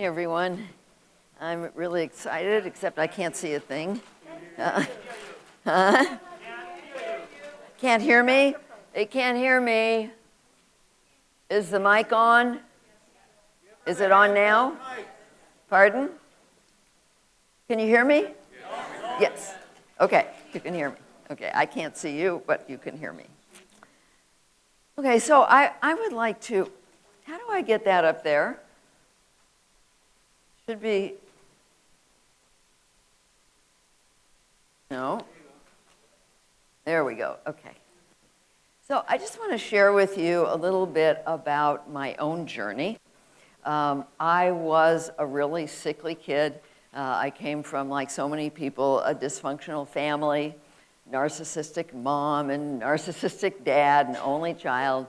Hey everyone, I'm really excited, except I can't see a thing. Can't hear me? They can't hear me. Is the mic on? Is it on now? Pardon? Can you hear me? Yes. Okay, you can hear me. Okay, I can't see you, but you can hear me. Okay, so I would like to, how do I get that up there? Should be, no. There we go, okay. So I just want to share with you a little bit about my own journey. I was a really sickly kid. I came from, like so many people, a dysfunctional family, narcissistic mom and narcissistic dad, an only child,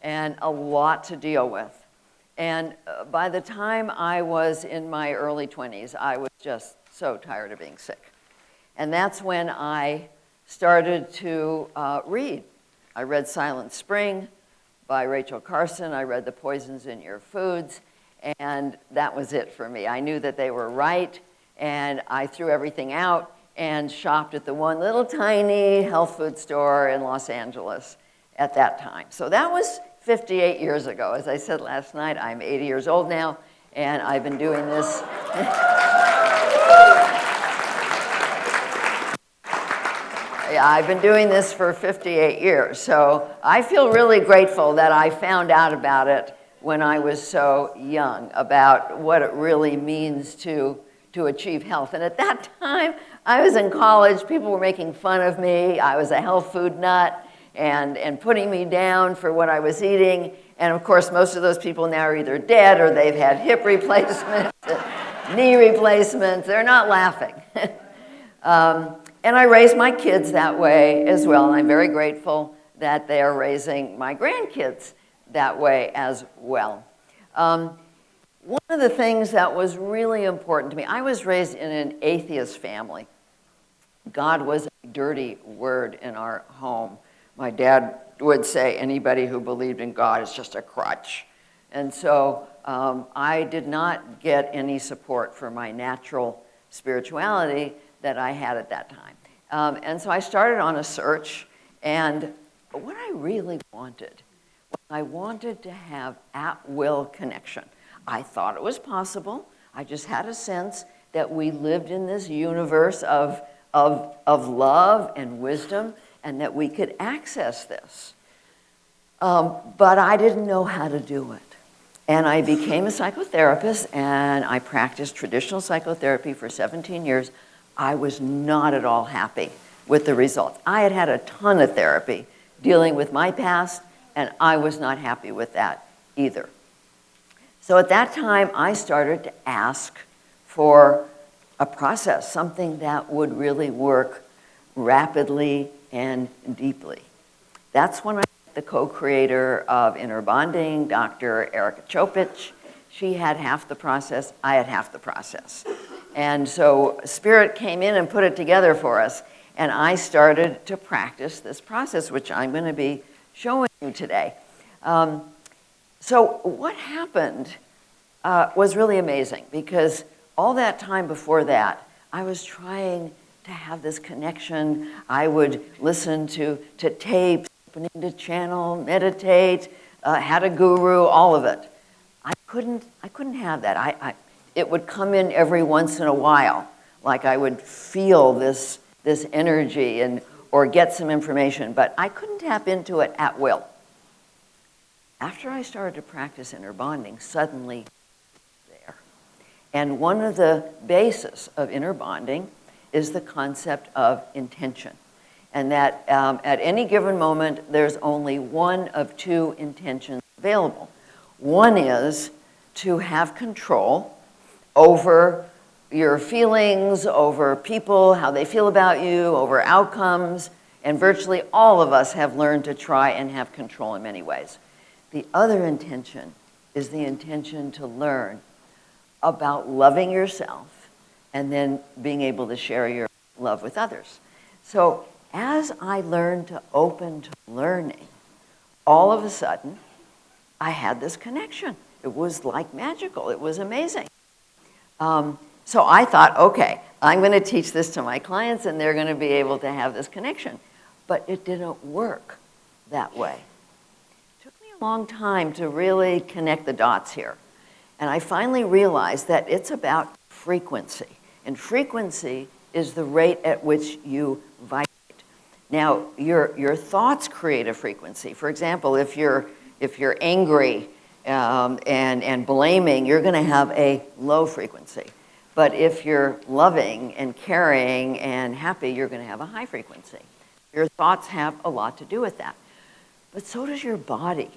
and a lot to deal with. And by the time I was in my early 20s, I was just so tired of being sick. And that's when I started to read. I read Silent Spring by Rachel Carson. I read The Poisons in Your Foods. And that was it for me. I knew that they were right. And I threw everything out and shopped at the one little tiny health food store in Los Angeles at that time. So that was 58 years ago. As I said last night, I'm 80 years old now, and I've been doing this. Yeah, I've been doing this for 58 years, so I feel really grateful that I found out about it when I was so young, about what it really means to achieve health. And at that time, I was in college, people were making fun of me, I was a health food nut, and putting me down for what I was eating. And of course, most of those people now are either dead or they've had hip replacements, knee replacements. They're not laughing. And I raised my kids that way as well. And I'm very grateful that they are raising my grandkids that way as well. One of the things that was really important to me, I was raised in an atheist family. God was a dirty word in our home. My dad would say anybody who believed in God is just a crutch. And so I did not get any support for my natural spirituality that I had at that time. And so I started on a search, and what I really wanted, I wanted to have at-will connection. I thought it was possible. I just had a sense that we lived in this universe of love and wisdom, and that we could access this. But I didn't know how to do it. And I became a psychotherapist, and I practiced traditional psychotherapy for 17 years. I was not at all happy with the results. I had had a ton of therapy dealing with my past, and I was not happy with that either. So at that time, I started to ask for a process, something that would really work rapidly and deeply. That's when I met the co-creator of Inner Bonding, Dr. Erica Chopich. She had half the process, I had half the process. And so Spirit came in and put it together for us, and I started to practice this process, which I'm going to be showing you today. So what happened was really amazing, because all that time before that, I was trying to have this connection. I would listen to tapes, open into channel, meditate, had a guru, all of it. I couldn't have that. It would come in every once in a while, like I would feel this energy or get some information, but I couldn't tap into it at will. After I started to practice inner bonding, suddenly there. And one of the bases of inner bonding is the concept of intention. And that at any given moment, there's only one of two intentions available. One is to have control over your feelings, over people, how they feel about you, over outcomes, and virtually all of us have learned to try and have control in many ways. The other intention is the intention to learn about loving yourself and then being able to share your love with others. So as I learned to open to learning, all of a sudden, I had this connection. It was like magical. It was amazing. So I thought, okay, I'm going to teach this to my clients and they're going to be able to have this connection. But it didn't work that way. It took me a long time to really connect the dots here. And I finally realized that it's about frequency. And frequency is the rate at which you vibrate. Now, your thoughts create a frequency. For example, if you're angry and blaming, you're going to have a low frequency. But if you're loving and caring and happy, you're going to have a high frequency. Your thoughts have a lot to do with that. But so does your body.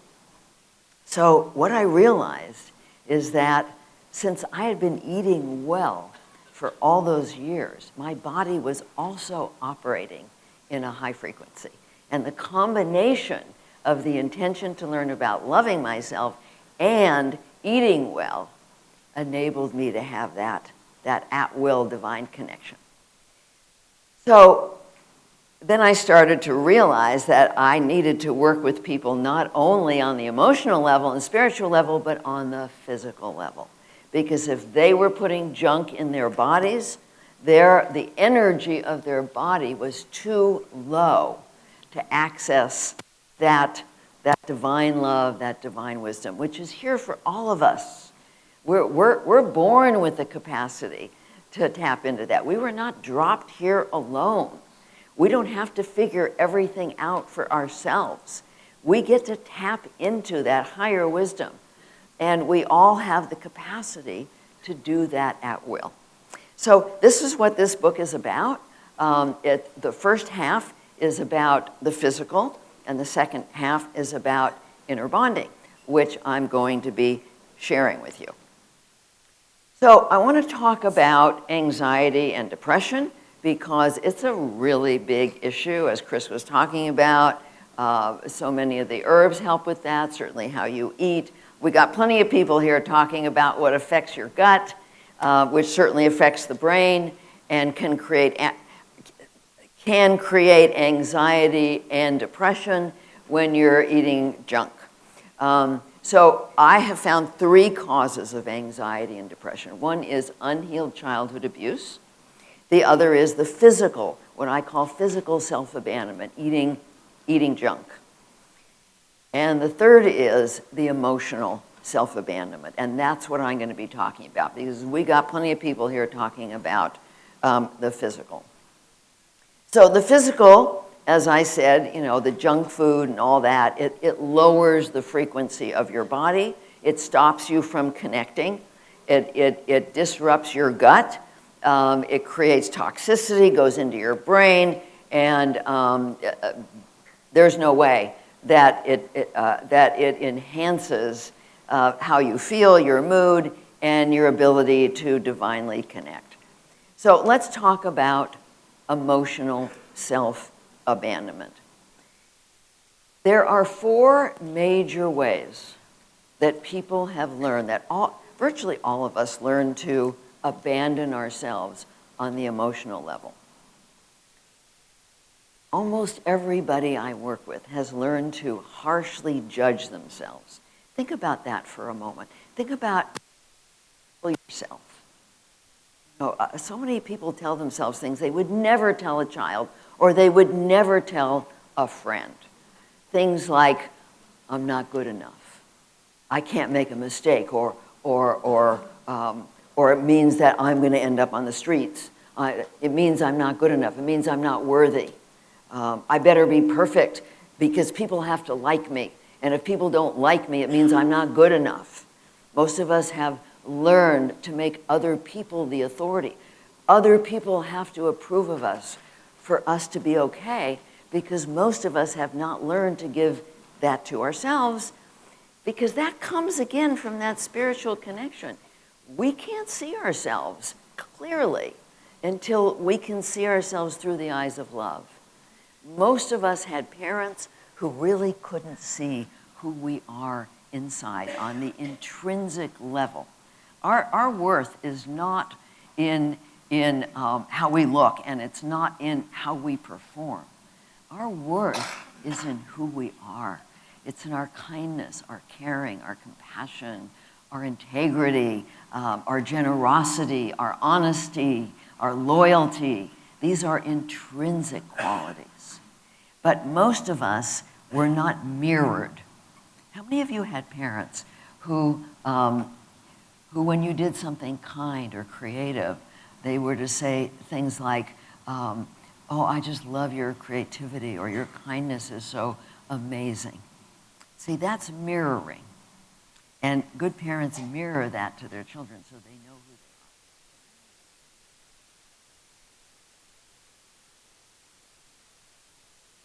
So what I realized is that since I had been eating well for all those years, my body was also operating in a high frequency. And the combination of the intention to learn about loving myself and eating well enabled me to have that at-will divine connection. So then I started to realize that I needed to work with people not only on the emotional level and spiritual level, but on the physical level. Because if they were putting junk in their bodies, the energy of their body was too low to access that divine love, that divine wisdom, which is here for all of us. We're born with the capacity to tap into that. We were not dropped here alone. We don't have to figure everything out for ourselves. We get to tap into that higher wisdom. And we all have the capacity to do that at will. So this is what this book is about. The first half is about the physical, and the second half is about inner bonding, which I'm going to be sharing with you. So I want to talk about anxiety and depression because it's a really big issue, as Chris was talking about. So many of the herbs help with that, certainly how you eat. We got plenty of people here talking about what affects your gut, which certainly affects the brain and can create anxiety and depression when you're eating junk. So I have found 3 causes of anxiety and depression. One is unhealed childhood abuse. The other is the physical, what I call physical self-abandonment, eating junk. And the third is the emotional self-abandonment. And that's what I'm going to be talking about because we got plenty of people here talking about the physical. So the physical, as I said, the junk food and all that, it lowers the frequency of your body. It stops you from connecting. It disrupts your gut. It creates toxicity, goes into your brain, and there's no way that it enhances how you feel, your mood, and your ability to divinely connect. So let's talk about emotional self-abandonment. There are 4 major ways that people have learned, that virtually all of us learn to abandon ourselves on the emotional level. Almost everybody I work with has learned to harshly judge themselves. Think about that for a moment. Think about yourself. So many people tell themselves things they would never tell a child or they would never tell a friend. Things like, I'm not good enough. I can't make a mistake, or it means that I'm going to end up on the streets. It means I'm not good enough. It means I'm not worthy. I better be perfect because people have to like me. And if people don't like me, it means I'm not good enough. Most of us have learned to make other people the authority. Other people have to approve of us for us to be okay, because most of us have not learned to give that to ourselves, because that comes again from that spiritual connection. We can't see ourselves clearly until we can see ourselves through the eyes of love. Most of us had parents who really couldn't see who we are inside on the intrinsic level. Our worth is not in how we look, and it's not in how we perform. Our worth is in who we are. It's in our kindness, our caring, our compassion, our integrity, our generosity, our honesty, our loyalty. These are intrinsic qualities. But most of us were not mirrored. How many of you had parents who when you did something kind or creative, they were to say things like, oh, I just love your creativity, or your kindness is so amazing. See, that's mirroring. And good parents mirror that to their children so they know who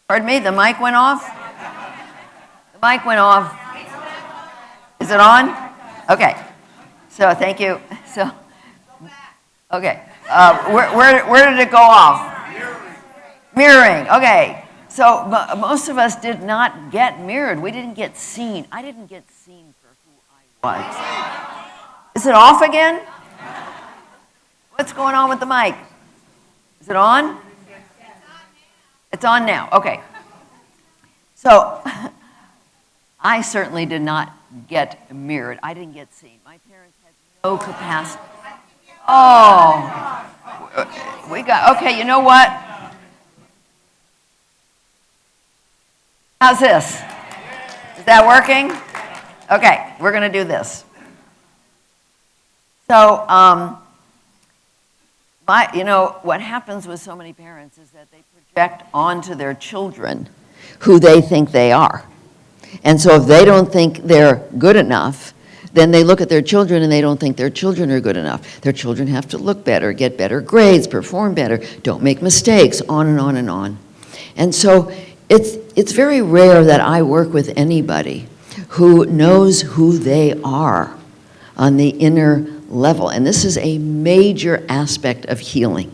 they are. Pardon me, the mic went off? The mic went off. Is it on? Okay. So thank you. So, okay. Where did it go off? Mirroring. Okay. So most of us did not get mirrored. We didn't get seen. I didn't get seen for who I was. Is it off again? What's going on with the mic? Is it on? It's on now. Okay. So I certainly did not get mirrored. I didn't get seen. My parents had no capacity. Oh, we got, okay, you know what? How's this? Is that working? Okay, we're going to do this. So, what happens with so many parents is that they project onto their children who they think they are. And so if they don't think they're good enough, then they look at their children and they don't think their children are good enough. Their children have to look better, get better grades, perform better, don't make mistakes, on and on and on. And so it's very rare that I work with anybody who knows who they are on the inner level. And this is a major aspect of healing,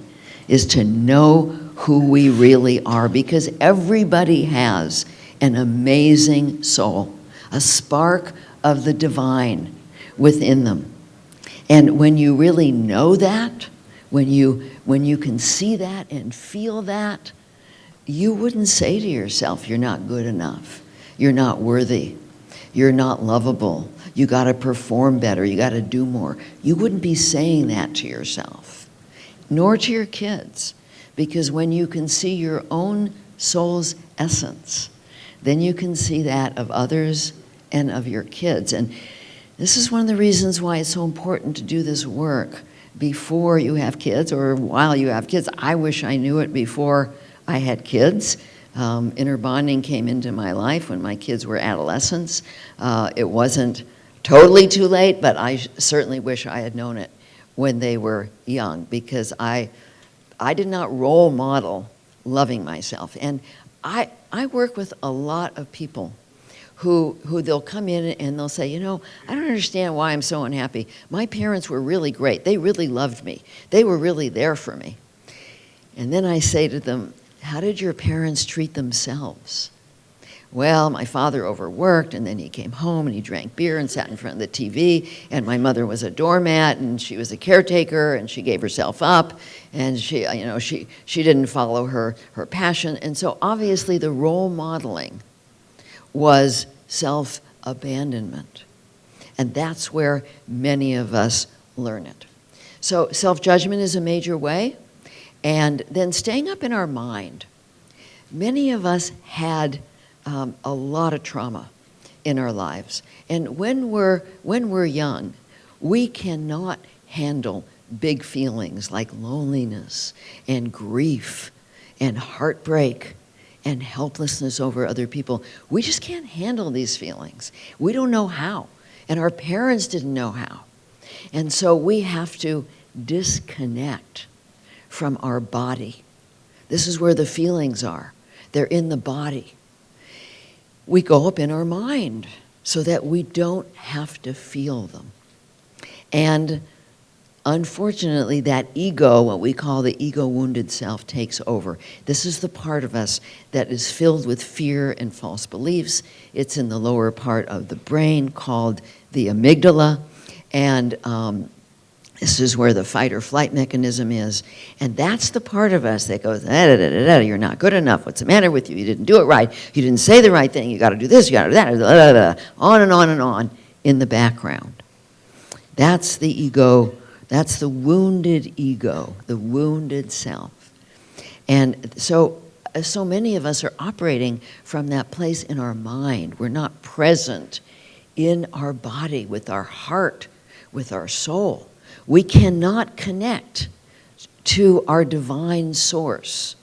is to know who we really are, because everybody has an amazing soul, a spark of the divine within them. And when you really know that, when you can see that and feel that, you wouldn't say to yourself, you're not good enough, you're not worthy, you're not lovable, you got to perform better, you got to do more. You wouldn't be saying that to yourself, nor to your kids, because when you can see your own soul's essence, then you can see that of others and of your kids. And this is one of the reasons why it's so important to do this work before you have kids or while you have kids. I wish I knew it before I had kids. Inner bonding came into my life when my kids were adolescents. It wasn't totally too late, but I certainly wish I had known it when they were young, because I did not role model loving myself. And I work with a lot of people who they'll come in and they'll say, I don't understand why I'm so unhappy. My parents were really great. They really loved me. They were really there for me. And then I say to them, how did your parents treat themselves? Well, my father overworked, and then he came home and he drank beer and sat in front of the TV, and my mother was a doormat, and she was a caretaker, and she gave herself up, and she didn't follow her passion. And so obviously the role modeling was self-abandonment. And that's where many of us learn it. So self-judgment is a major way. And then staying up in our mind. Many of us had a lot of trauma in our lives. And when we're young, we cannot handle big feelings like loneliness and grief and heartbreak and helplessness over other people. We just can't handle these feelings. We don't know how. And our parents didn't know how. And so we have to disconnect from our body. This is where the feelings are. They're in the body. We go up in our mind so that we don't have to feel them. And unfortunately, that ego, what we call the ego-wounded self, takes over. This is the part of us that is filled with fear and false beliefs. It's in the lower part of the brain called the amygdala. And this is where the fight or flight mechanism is. And that's the part of us that goes, you're not good enough. What's the matter with you? You didn't do it right. You didn't say the right thing. You got to do this. You got to do that. On and on and on in the background. That's the ego. That's the wounded ego, the wounded self. And so many of us are operating from that place in our mind. We're not present in our body, with our heart, with our soul. We cannot connect to our divine source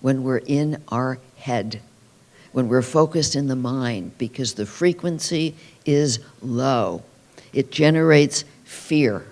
when we're in our head, when we're focused in the mind, because the frequency is low. It generates fear.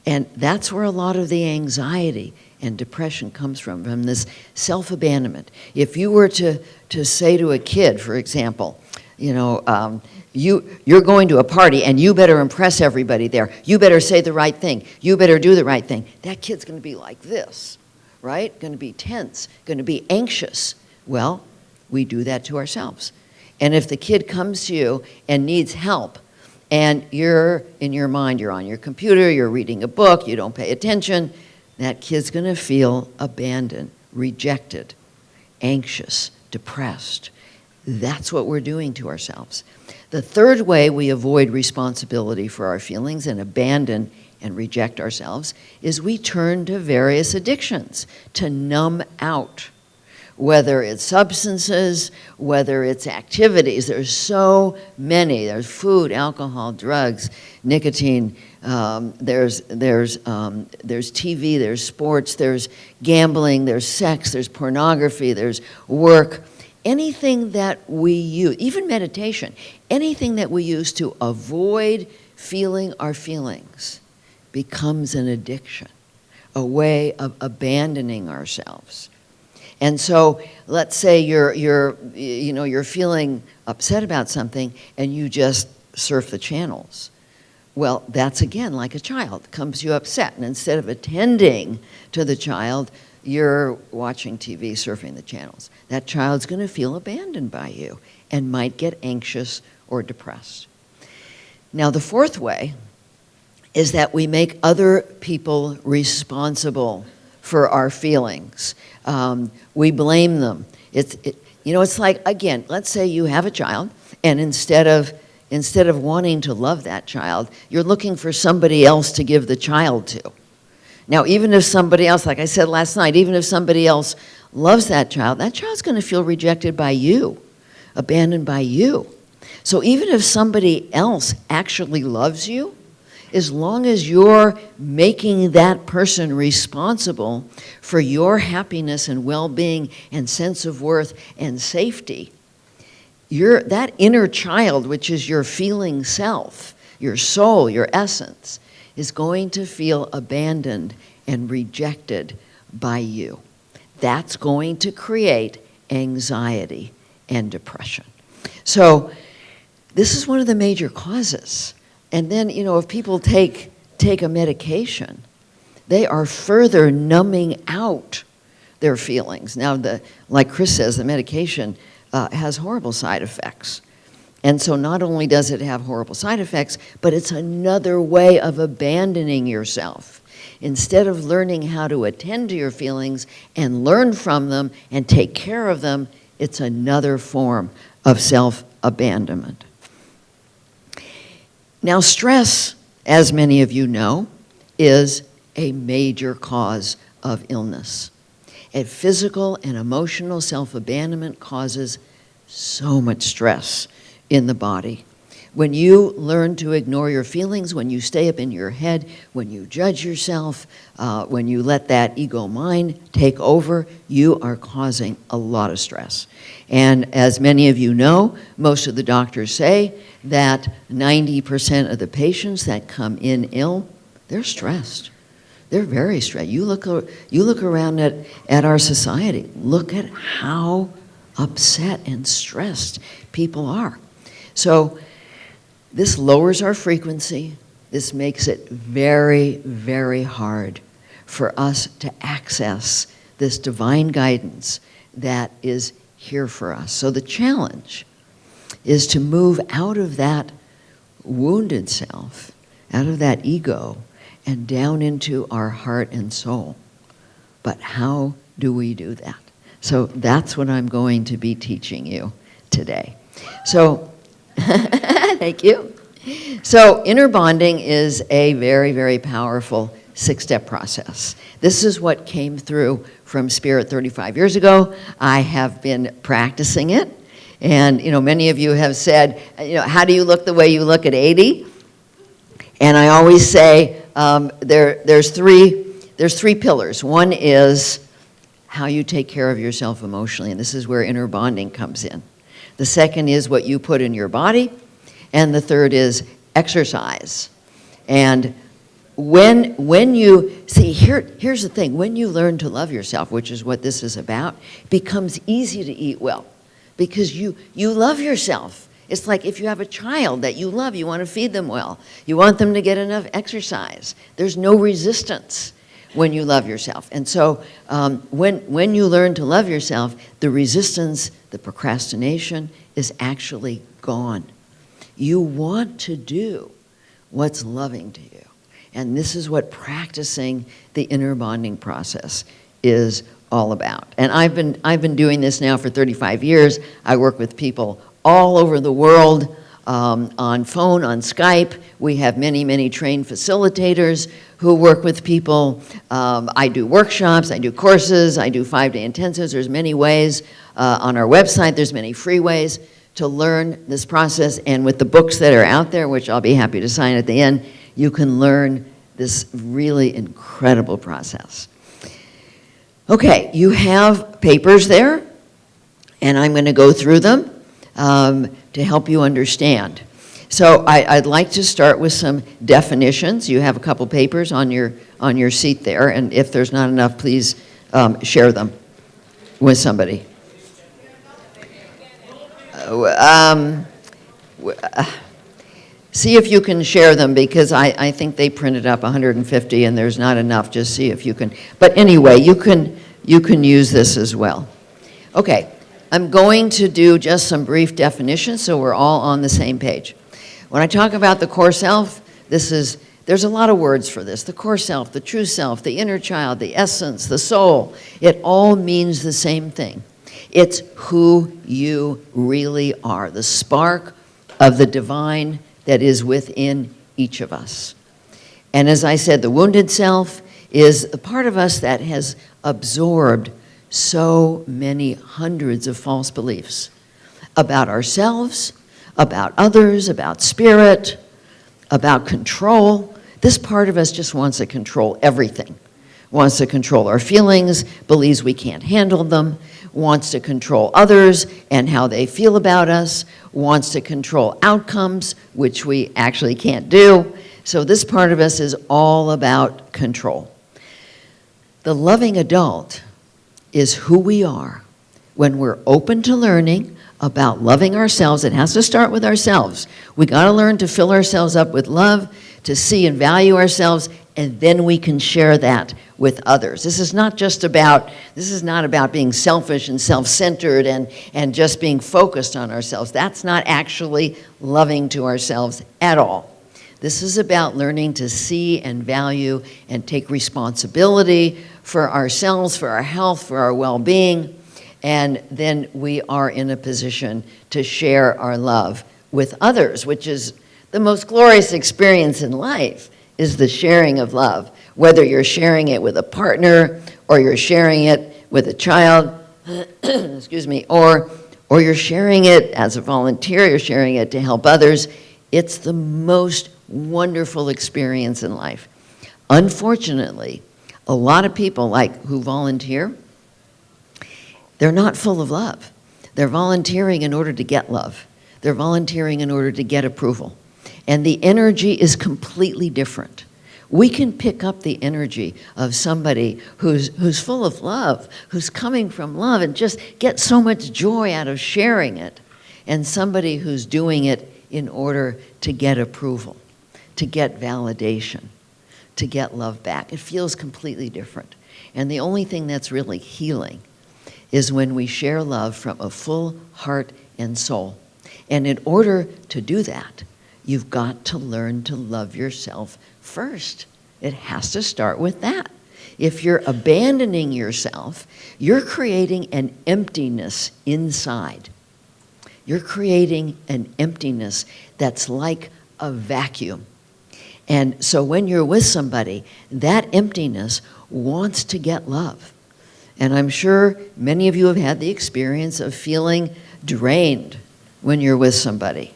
And that's where a lot of the anxiety and depression comes from this self-abandonment. If you were to say to a kid, for example, you're going to a party and you better impress everybody there. You better say the right thing. You better do the right thing. That kid's going to be like this, right? Going to be tense, going to be anxious. Well, we do that to ourselves. And if the kid comes to you and needs help, and you're in your mind, you're on your computer, you're reading a book, you don't pay attention, that kid's going to feel abandoned, rejected, anxious, depressed. That's what we're doing to ourselves. The third way we avoid responsibility for our feelings and abandon and reject ourselves is we turn to various addictions to numb out. Whether it's substances, whether it's activities, there's so many. There's food, alcohol, drugs, nicotine. There's TV. There's sports. There's gambling. There's sex. There's pornography. There's work. Anything that we use, even meditation, anything that we use to avoid feeling our feelings becomes an addiction, a way of abandoning ourselves. And so, let's say you're feeling upset about something, and you just surf the channels. Well, that's again like a child comes to you upset, and instead of attending to the child, you're watching TV, surfing the channels. That child's going to feel abandoned by you and might get anxious or depressed. Now, the fourth way is that we make other people responsible for our feelings. We blame them. It's like, again, let's say you have a child, and instead of wanting to love that child, you're looking for somebody else to give the child to. Now, even if somebody else, like I said last night, even if somebody else loves that child's going to feel rejected by you, abandoned by you. So even if somebody else actually loves you, as long as you're making that person responsible for your happiness and well-being and sense of worth and safety, that inner child, which is your feeling self, your soul, your essence, is going to feel abandoned and rejected by you. That's going to create anxiety and depression. So this is one of the major causes. And then, if people take a medication, they are further numbing out their feelings. Now, like Chris says, the medication has horrible side effects. And so not only does it have horrible side effects, but it's another way of abandoning yourself. Instead of learning how to attend to your feelings and learn from them and take care of them, it's another form of self-abandonment. Now, stress, as many of you know, is a major cause of illness. And physical and emotional self-abandonment causes so much stress in the body. When you learn to ignore your feelings, when you stay up in your head, when you judge yourself, when you let that ego mind take over, you are causing a lot of stress. And as many of you know, most of the doctors say that 90% of the patients that come in ill, they're stressed. They're very stressed. You look around at our society. Look at how upset and stressed people are. So this lowers our frequency. This makes it very, very hard for us to access this divine guidance that is here for us. So the challenge is to move out of that wounded self, out of that ego, and down into our heart and soul. But how do we do that? So that's what I'm going to be teaching you today. So, thank you. So inner bonding is a very, very powerful 6-step process. This is what came through from Spirit 35 years ago. I have been practicing it. And, many of you have said, how do you look the way you look at 80? And I always say there's three pillars. One is how you take care of yourself emotionally, and this is where inner bonding comes in. The second is what you put in your body, and the third is exercise. And when you, here's the thing, when you learn to love yourself, which is what this is about, it becomes easy to eat well, because you love yourself. It's like if you have a child that you love, you want to feed them well. You want them to get enough exercise. There's no resistance when you love yourself. And so when you learn to love yourself, the resistance, the procrastination is actually gone. You want to do what's loving to you. And this is what practicing the inner bonding process is all about. And I've been doing this now for 35 years. I work with people all over the world, on phone, on Skype. We have many, many trained facilitators who work with people. I do workshops, I do courses, I do 5-day intensives. There's many ways. On our website, there's many free ways to learn this process. And with the books that are out there, which I'll be happy to sign at the end, you can learn this really incredible process. Okay, you have papers there, and I'm going to go through them to help you understand. So I'd like to start with some definitions. You have a couple papers on your seat there, and if there's not enough, please share them with somebody. See if you can share them, because I think they printed up 150 and there's not enough. Just see if you can. But anyway, you can use this as well. Okay, I'm going to do just some brief definitions so we're all on the same page. When I talk about the core self, there's a lot of words for this. The core self, the true self, the inner child, the essence, the soul. It all means the same thing. It's who you really are, the spark of the divine that is within each of us. And as I said, the wounded self is the part of us that has absorbed so many hundreds of false beliefs about ourselves, about others, about spirit, about control. This part of us just wants to control everything. Wants to control our feelings, believes we can't handle them, wants to control others and how they feel about us, wants to control outcomes, which we actually can't do. So this part of us is all about control. The loving adult is who we are when we're open to learning about loving ourselves. It has to start with ourselves. We got to learn to fill ourselves up with love, to see and value ourselves, and then we can share that with others. This is not about being selfish and self-centered and just being focused on ourselves. That's not actually loving to ourselves at all. This is about learning to see and value and take responsibility for ourselves, for our health, for our well-being, and then we are in a position to share our love with others, which is the most glorious experience in life, is the sharing of love. Whether you're sharing it with a partner, or you're sharing it with a child, excuse me, or you're sharing it as a volunteer, you're sharing it to help others, it's the most wonderful experience in life. Unfortunately, a lot of people who volunteer, they're not full of love. They're volunteering in order to get love. They're volunteering in order to get approval. And the energy is completely different. We can pick up the energy of somebody who's full of love, who's coming from love, and just get so much joy out of sharing it, and somebody who's doing it in order to get approval, to get validation, to get love back. It feels completely different. And the only thing that's really healing is when we share love from a full heart and soul. And in order to do that, you've got to learn to love yourself first. It has to start with that. If you're abandoning yourself, you're creating an emptiness inside. You're creating an emptiness that's like a vacuum. And so when you're with somebody, that emptiness wants to get love. And I'm sure many of you have had the experience of feeling drained when you're with somebody.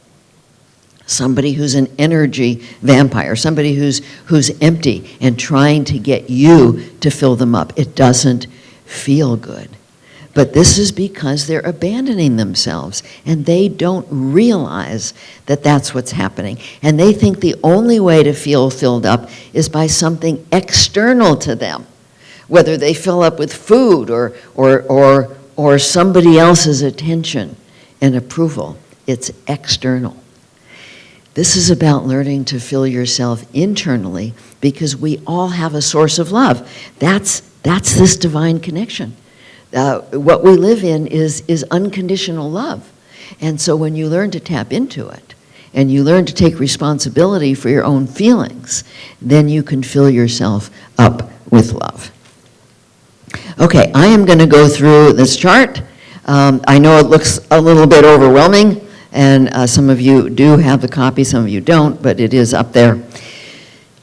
Somebody who's an energy vampire, somebody who's empty and trying to get you to fill them up. It doesn't feel good. But this is because they're abandoning themselves, and they don't realize that that's what's happening. And they think the only way to feel filled up is by something external to them, whether they fill up with food or somebody else's attention and approval. It's external. This is about learning to fill yourself internally, because we all have a source of love. That's this divine connection. What we live in is unconditional love. And so when you learn to tap into it, and you learn to take responsibility for your own feelings, then you can fill yourself up with love. Okay, I am going to go through this chart. I know it looks a little bit overwhelming, and some of you do have the copy, some of you don't, but it is up there.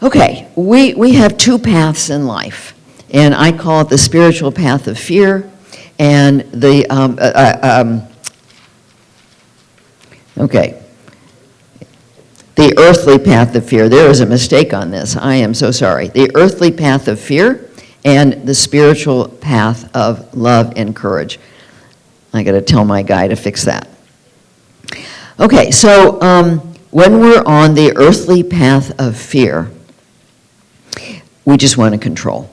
Okay, we have two paths in life, and I call it the spiritual path of fear and the, the earthly path of fear. There is a mistake on this. I am so sorry. The earthly path of fear and the spiritual path of love and courage. I got to tell my guy to fix that. Okay, so when we're on the earthly path of fear, we just want to control.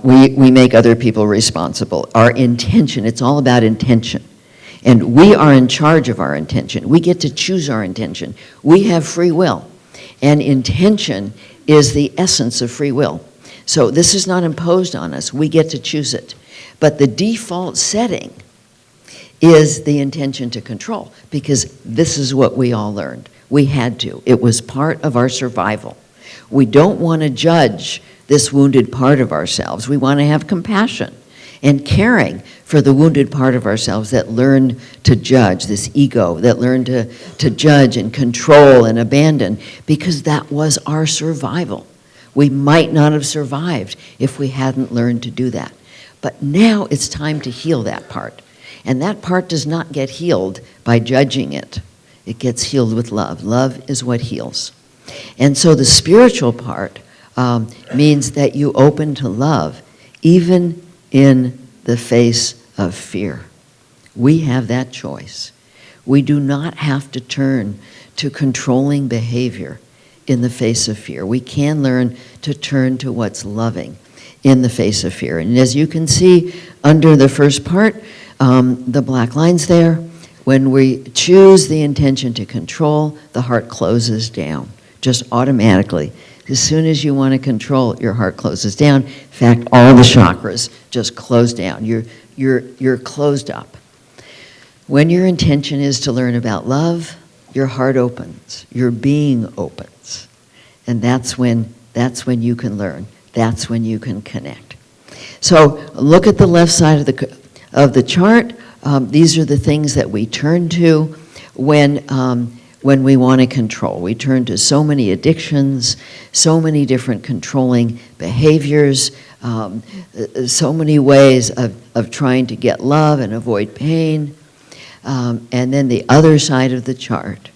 We make other people responsible. Our intention, it's all about intention. And we are in charge of our intention. We get to choose our intention. We have free will. And intention is the essence of free will. So this is not imposed on us. We get to choose it. But the default setting is the intention to control, because this is what we all learned. We had to. It was part of our survival. We don't want to judge this wounded part of ourselves. We want to have compassion and caring for the wounded part of ourselves that learned to judge, this ego, that learned to judge and control and abandon, because that was our survival. We might not have survived if we hadn't learned to do that. But now it's time to heal that part. And that part does not get healed by judging it. It gets healed with love. Love is what heals. And so the spiritual part means that you open to love, even in the face of fear. We have that choice. We do not have to turn to controlling behavior in the face of fear. We can learn to turn to what's loving in the face of fear. And as you can see under the first part, the black lines there, when we choose the intention to control, the heart closes down, just automatically. As soon as you want to control, your heart closes down. In fact, all the chakras just close down. You're closed up. When your intention is to learn about love, your heart opens, your being opens. And that's when you can learn. That's when you can connect. So look at the left side of the chart. These are the things that we turn to when we want to control. We turn to so many addictions, so many different controlling behaviors, so many ways of trying to get love and avoid pain. And then the other side of the chart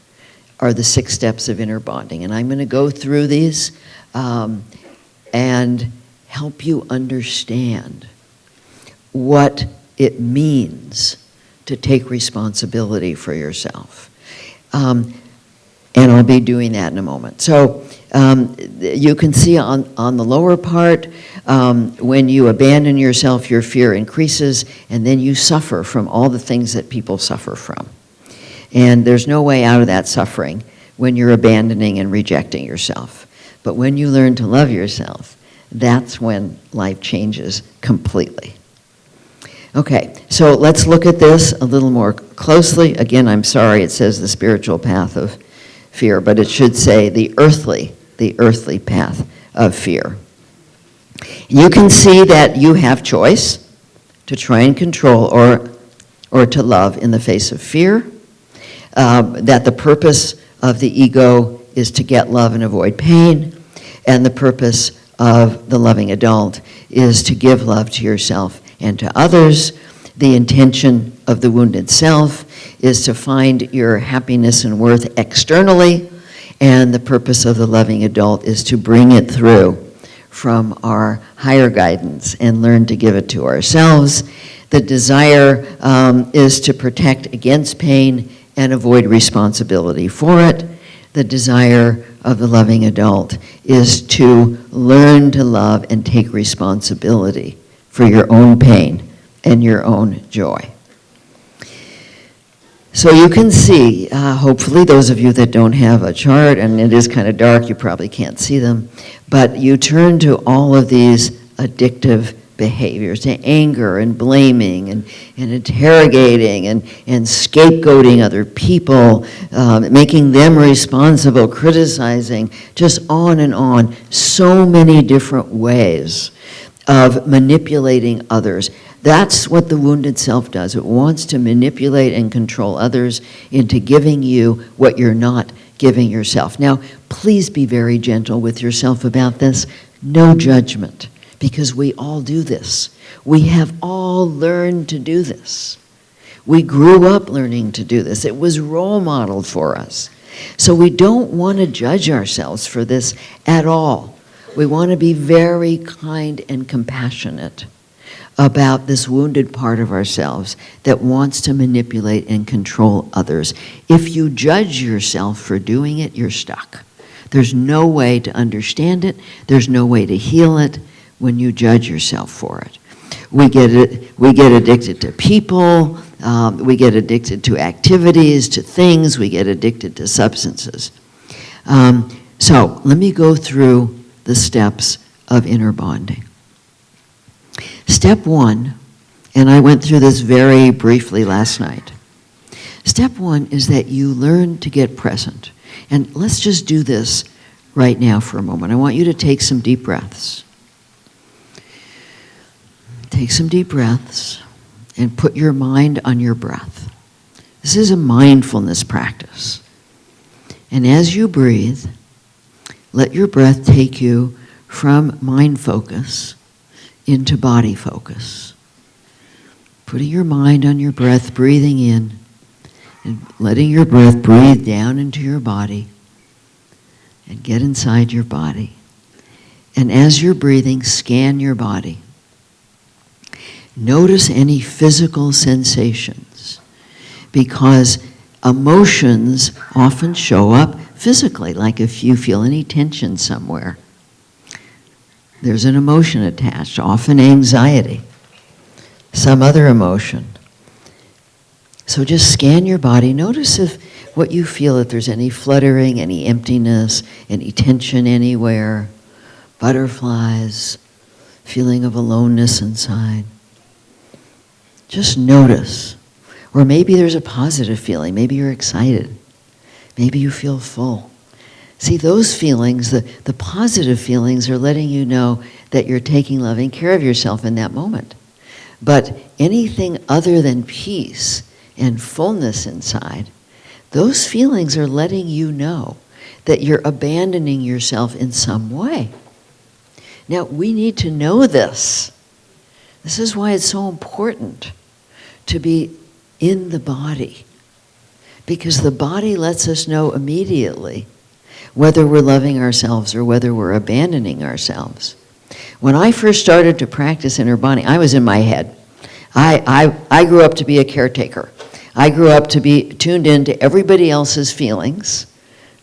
are the 6 steps of inner bonding. And I'm going to go through these and help you understand what it means to take responsibility for yourself. And I'll be doing that in a moment. So you can see on the lower part, when you abandon yourself, your fear increases, and then you suffer from all the things that people suffer from. And there's no way out of that suffering when you're abandoning and rejecting yourself. But when you learn to love yourself, that's when life changes completely. Okay, so let's look at this a little more closely. Again, I'm sorry, it says the spiritual path of fear, but it should say the earthly path of fear. You can see that you have choice to try and control or to love in the face of fear, that the purpose of the ego is to get love and avoid pain, and the purpose of the loving adult is to give love to yourself and to others. The intention of the wounded self is to find your happiness and worth externally, and the purpose of the loving adult is to bring it through from our higher guidance and learn to give it to ourselves. The desire is to protect against pain and avoid responsibility for it. The desire of the loving adult is to learn to love and take responsibility for your own pain and your own joy. So you can see, hopefully those of you that don't have a chart, and it is kind of dark, you probably can't see them, but you turn to all of these addictive behaviors, to anger and blaming and interrogating and scapegoating other people, making them responsible, criticizing, just on and on. So many different ways of manipulating others. That's what the wounded self does. It wants to manipulate and control others into giving you what you're not giving yourself. Now, please be very gentle with yourself about this. No judgment, because we all do this. We have all learned to do this. We grew up learning to do this. It was role modeled for us. So we don't want to judge ourselves for this at all. We want to be very kind and compassionate about this wounded part of ourselves that wants to manipulate and control others. If you judge yourself for doing it, you're stuck. There's no way to understand it. There's no way to heal it when you judge yourself for it. We get addicted to people. We get addicted to activities, to things. We get addicted to substances. So let me go through the steps of inner bonding. Step one, and I went through this very briefly last night. Step one is that you learn to get present. And let's just do this right now for a moment. I want you to take some deep breaths. Take some deep breaths and put your mind on your breath. This is a mindfulness practice. And as you breathe, let your breath take you from mind focus into body focus. Putting your mind on your breath, breathing in, and letting your breath breathe down into your body and get inside your body. And as you're breathing, scan your body. Notice any physical sensations, because emotions often show up physically, like if you feel any tension somewhere. There's an emotion attached, often anxiety, some other emotion. So just scan your body. Notice what you feel, if there's any fluttering, any emptiness, any tension anywhere, butterflies, feeling of aloneness inside. Just notice. Or maybe there's a positive feeling. Maybe you're excited. Maybe you feel full. See, those feelings, the positive feelings, are letting you know that you're taking loving care of yourself in that moment. But anything other than peace and fullness inside, those feelings are letting you know that you're abandoning yourself in some way. Now, we need to know this. This is why it's so important to be in the body, because the body lets us know immediately whether we're loving ourselves or whether we're abandoning ourselves. When I first started to practice inner bonding, I was in my head. I grew up to be a caretaker. I grew up to be tuned into everybody else's feelings,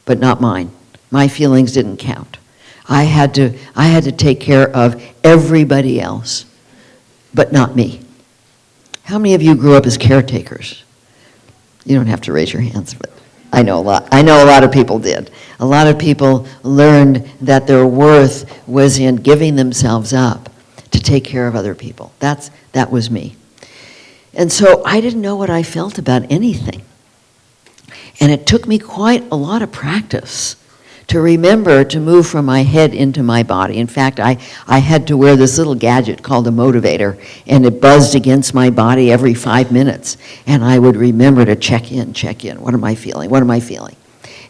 but not mine. My feelings didn't count. I had to take care of everybody else, but not me. How many of you grew up as caretakers? You don't have to raise your hands, but I know a lot. I know a lot of people did. A lot of people learned that their worth was in giving themselves up to take care of other people. That was me. And so I didn't know what I felt about anything. And it took me quite a lot of practice to remember to move from my head into my body. In fact, I had to wear this little gadget called a motivator, and it buzzed against my body every 5 minutes. And I would remember to check in. What am I feeling? What am I feeling?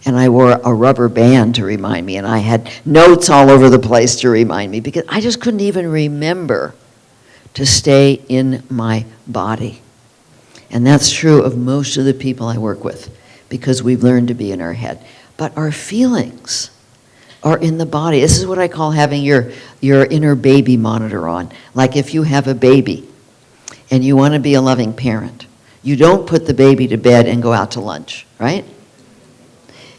And I wore a rubber band to remind me, and I had notes all over the place to remind me, because I just couldn't even remember to stay in my body. And that's true of most of the people I work with, because we've learned to be in our head. But our feelings are in the body. This is what I call having your inner baby monitor on. Like if you have a baby and you want to be a loving parent, you don't put the baby to bed and go out to lunch, right?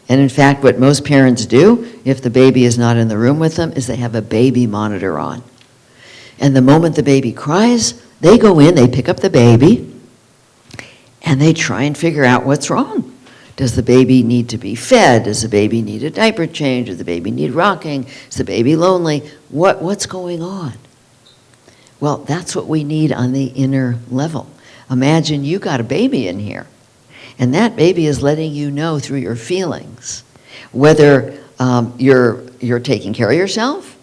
And in fact, what most parents do, if the baby is not in the room with them, is they have a baby monitor on. And the moment the baby cries, they go in, they pick up the baby, and they try and figure out what's wrong. Does the baby need to be fed? Does the baby need a diaper change? Does the baby need rocking? Is the baby lonely? What's going on? Well, that's what we need on the inner level. Imagine you got a baby in here, and that baby is letting you know through your feelings whether you're taking care of yourself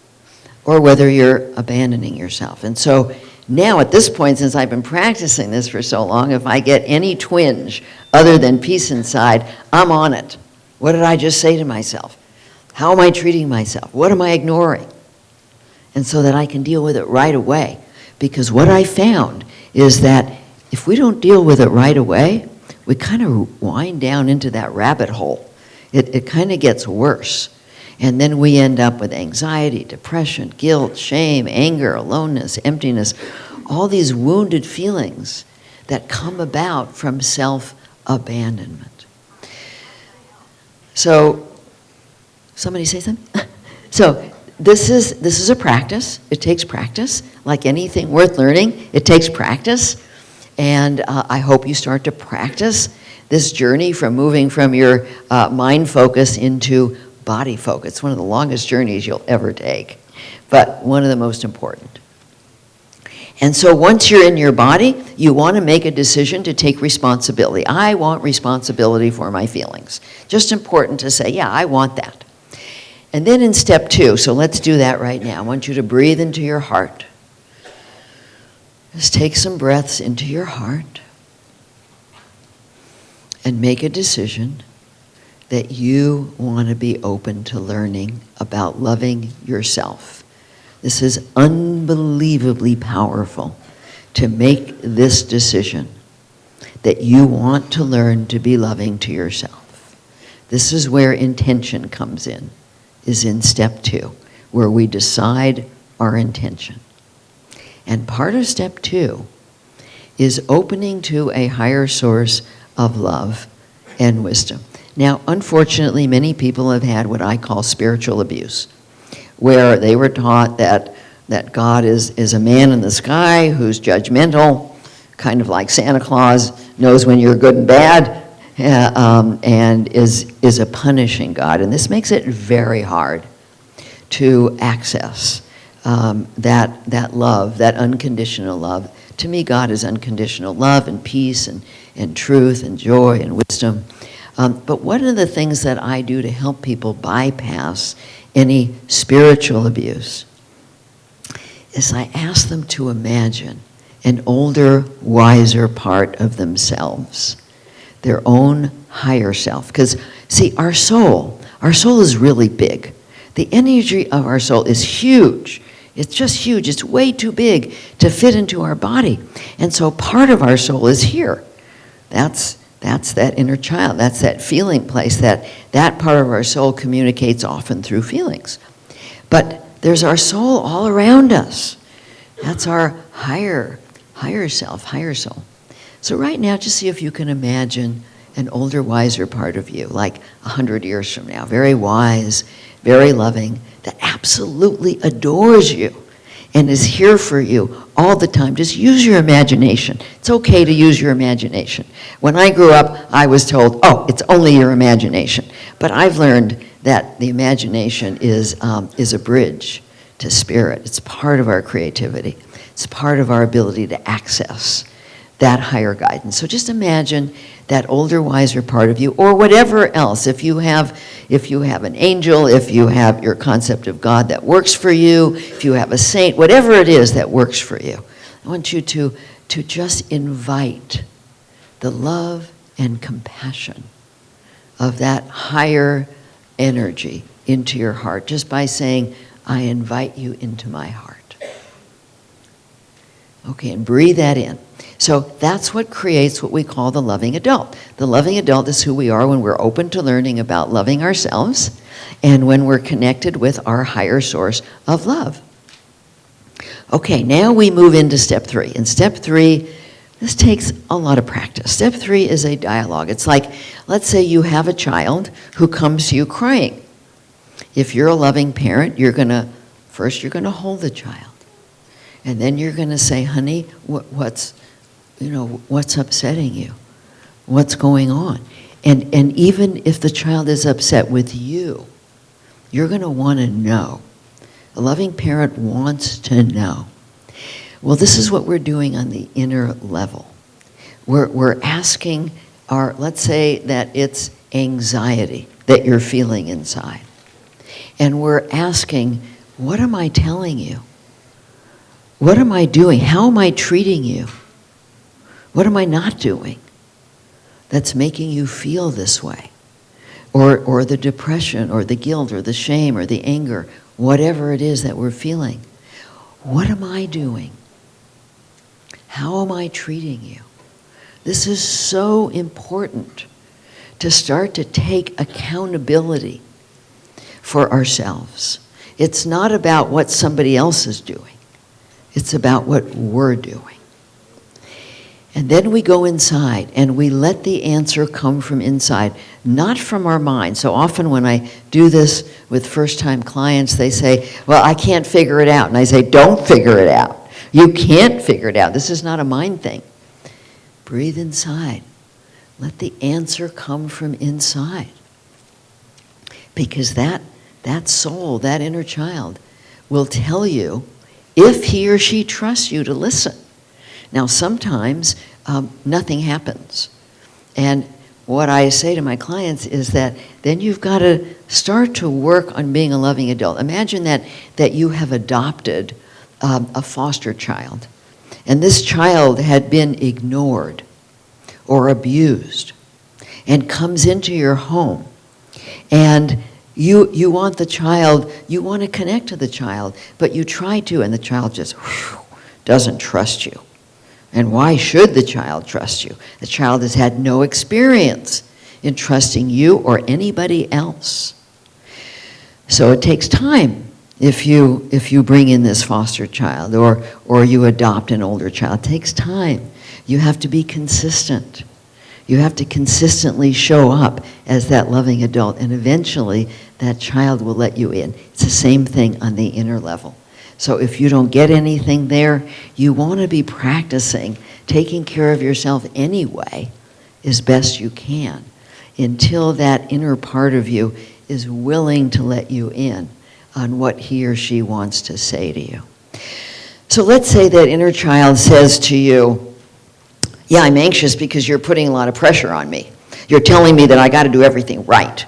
or whether you're abandoning yourself. And so now at this point, since I've been practicing this for so long, if I get any twinge other than peace inside, I'm on it. What did I just say to myself? How am I treating myself? What am I ignoring? And so that I can deal with it right away. Because what I found is that if we don't deal with it right away, we kind of wind down into that rabbit hole. It kind of gets worse. And then we end up with anxiety, depression, guilt, shame, anger, aloneness, emptiness, all these wounded feelings that come about from self-abandonment. So, somebody say something? So, this is a practice. It takes practice. Like anything worth learning, it takes practice. And I hope you start to practice this journey from moving from your mind focus into body focus. It's one of the longest journeys you'll ever take, but one of the most important. And so once you're in your body, you want to make a decision to take responsibility. I want responsibility for my feelings. Just important to say, yeah, I want that. And then in step 2, so let's do that right now. I want you to breathe into your heart. Just take some breaths into your heart and make a decision that you want to be open to learning about loving yourself. This is unbelievably powerful to make this decision that you want to learn to be loving to yourself. This is where intention comes in, is in step 2, where we decide our intention. And part of step 2 is opening to a higher source of love and wisdom. Now, unfortunately, many people have had what I call spiritual abuse, where they were taught that God is a man in the sky who's judgmental, kind of like Santa Claus, knows when you're good and bad, and is a punishing God. And this makes it very hard to access that love, that unconditional love. To me, God is unconditional love and peace and truth and joy and wisdom. But one of the things that I do to help people bypass any spiritual abuse is I ask them to imagine an older, wiser part of themselves, their own higher self. Because, see, our soul is really big. The energy of our soul is huge. It's just huge. It's way too big to fit into our body. And so part of our soul is here. That's that inner child. That's that feeling place. That part of our soul communicates often through feelings. But there's our soul all around us. That's our higher self, higher soul. So right now, just see if you can imagine an older, wiser part of you, like 100 years from now, very wise, very loving, that absolutely adores you and is here for you all the time. Just use your imagination. It's okay to use your imagination. When I grew up, I was told, oh, it's only your imagination. But I've learned that the imagination is a bridge to spirit. It's part of our creativity. It's part of our ability to access that higher guidance. So just imagine that older, wiser part of you, or whatever else. If you have an angel, if you have your concept of God that works for you, if you have a saint, whatever it is that works for you, I want you to just invite the love and compassion of that higher energy into your heart just by saying, I invite you into my heart. Okay, and breathe that in. So that's what creates what we call the loving adult. The loving adult is who we are when we're open to learning about loving ourselves and when we're connected with our higher source of love. Okay, now we move into step 3. In step 3, this takes a lot of practice. Step 3 is a dialogue. It's like, let's say you have a child who comes to you crying. If you're a loving parent, first you're gonna hold the child. And then you're gonna say, honey, what's upsetting you? What's going on? And even if the child is upset with you, you're gonna wanna know. A loving parent wants to know. Well, this is what we're doing on the inner level. We're asking let's say that it's anxiety that you're feeling inside. And we're asking, what am I telling you? What am I doing? How am I treating you? What am I not doing that's making you feel this way? Or the depression, or the guilt, or the shame, or the anger, whatever it is that we're feeling. What am I doing? How am I treating you? This is so important to start to take accountability for ourselves. It's not about what somebody else is doing. It's about what we're doing. And then we go inside and we let the answer come from inside, not from our mind. So often when I do this with first-time clients, they say, well, I can't figure it out. And I say, don't figure it out. You can't figure it out. This is not a mind thing. Breathe inside. Let the answer come from inside. Because that soul, that inner child, will tell you if he or she trusts you to listen. Now, sometimes nothing happens. And what I say to my clients is that then you've got to start to work on being a loving adult. Imagine that you have adopted a foster child, and this child had been ignored or abused and comes into your home, and you want the child, you want to connect to the child, but you try to, and the child just doesn't trust you. And why should the child trust you? The child has had no experience in trusting you or anybody else. So it takes time if you bring in this foster child or you adopt an older child. It takes time. You have to be consistent. You have to consistently show up as that loving adult, and eventually that child will let you in. It's the same thing on the inner level. So if you don't get anything there, you want to be practicing taking care of yourself anyway as best you can until that inner part of you is willing to let you in on what he or she wants to say to you. So let's say that inner child says to you, yeah, I'm anxious because you're putting a lot of pressure on me. You're telling me that I got to do everything right.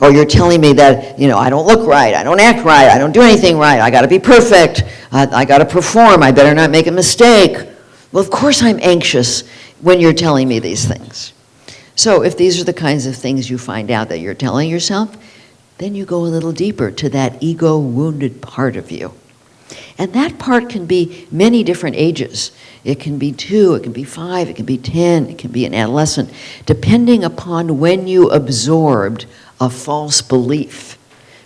Or you're telling me that, I don't look right, I don't act right, I don't do anything right, I got to be perfect, I got to perform, I better not make a mistake. Well, of course I'm anxious when you're telling me these things. So if these are the kinds of things you find out that you're telling yourself, then you go a little deeper to that ego-wounded part of you. And that part can be many different ages. It can be 2, it can be 5, it can be 10, it can be an adolescent, depending upon when you absorbed a false belief.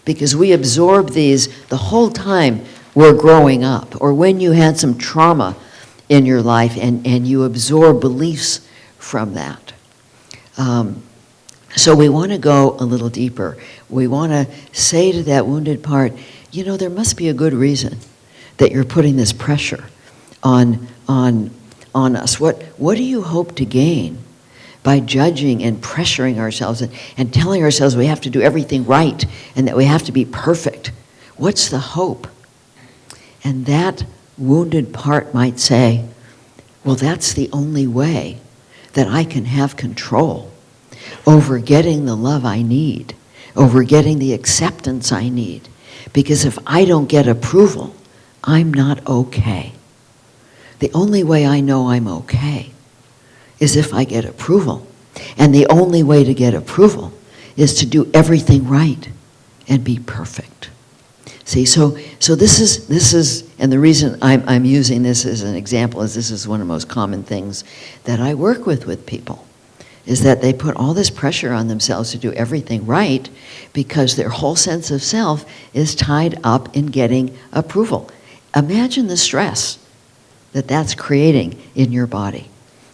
Because we absorb these the whole time we're growing up, or when you had some trauma in your life and you absorb beliefs from that. So we want to go a little deeper. We want to say to that wounded part, there must be a good reason that you're putting this pressure on us. What do you hope to gain by judging and pressuring ourselves and telling ourselves we have to do everything right and that we have to be perfect? What's the hope? And that wounded part might say, well, that's the only way that I can have control over getting the love I need, over getting the acceptance I need. Because if I don't get approval, I'm not okay. The only way I know I'm okay is if I get approval. And the only way to get approval is to do everything right and be perfect. See, so this is, and the reason I'm using this as an example is this is one of the most common things that I work with people, is that they put all this pressure on themselves to do everything right because their whole sense of self is tied up in getting approval. Imagine the stress that that's creating in your body.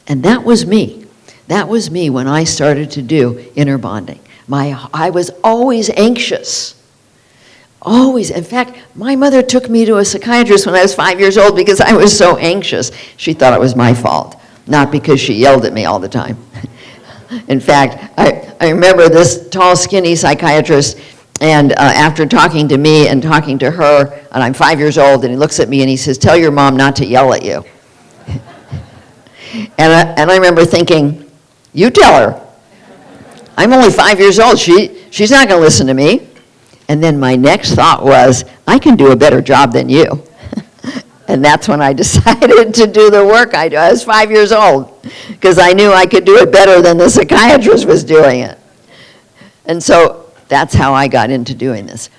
And that was me. That was me when I started to do inner bonding. I was always anxious. Always. In fact, my mother took me to a psychiatrist when I was 5 years old because I was so anxious. She thought it was my fault, not because she yelled at me all the time. In fact, I remember this tall, skinny psychiatrist, and after talking to me and talking to her, and I'm 5 years old, and he looks at me and he says, "Tell your mom not to yell at you." And I remember thinking, you tell her. I'm only 5 years old. She's not going to listen to me. And then my next thought was, I can do a better job than you. And that's when I decided to do the work I do. I was 5 years old because I knew I could do it better than the psychiatrist was doing it. And so that's how I got into doing this.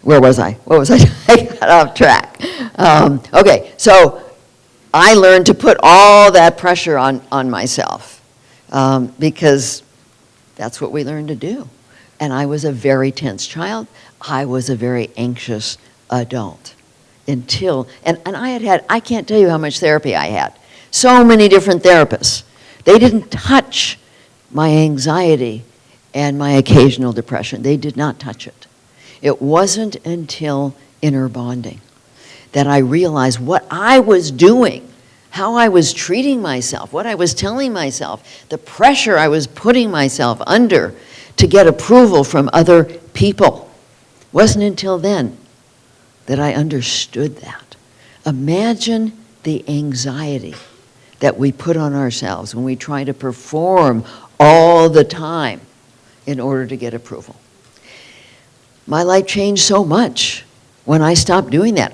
Where was I? What was I? I got off track. Okay, so I learned to put all that pressure on myself because that's what we learn to do. And I was a very tense child. I was a very anxious adult until, and I can't tell you how much therapy I had. So many different therapists. They didn't touch my anxiety and my occasional depression. They did not touch it. It wasn't until inner bonding that I realized what I was doing, how I was treating myself, what I was telling myself, the pressure I was putting myself under to get approval from other people. Wasn't until then that I understood that. Imagine the anxiety that we put on ourselves when we try to perform all the time in order to get approval. My life changed so much when I stopped doing that.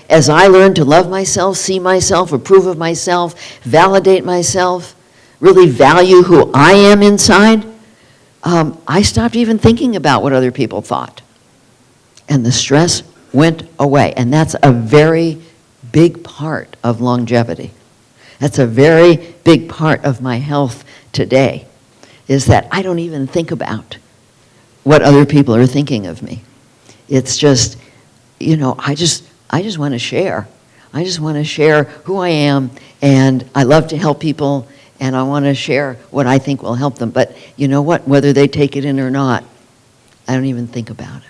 As I learned to love myself, see myself, approve of myself, validate myself, really value who I am inside, I stopped even thinking about what other people thought. And the stress went away. And that's a very big part of longevity. That's a very big part of my health today, is that I don't even think about what other people are thinking of me. It's just, I just want to share. I just want to share who I am, and I love to help people, and I want to share what I think will help them. But you know what? Whether they take it in or not, I don't even think about it.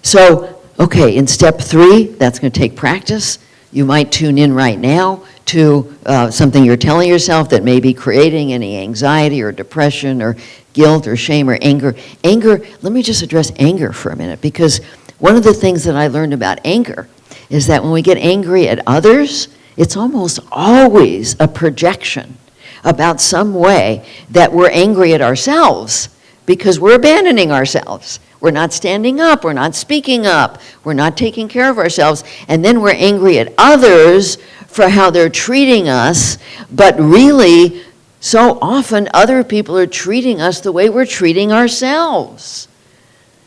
So, okay, in step 3, that's going to take practice. You might tune in right now to something you're telling yourself that may be creating any anxiety or depression or guilt or shame or anger. Anger, let me just address anger for a minute, because one of the things that I learned about anger is that when we get angry at others, it's almost always a projection about some way that we're angry at ourselves because we're abandoning ourselves. We're not standing up, we're not speaking up, we're not taking care of ourselves, and then we're angry at others for how they're treating us, but really, so often other people are treating us the way we're treating ourselves.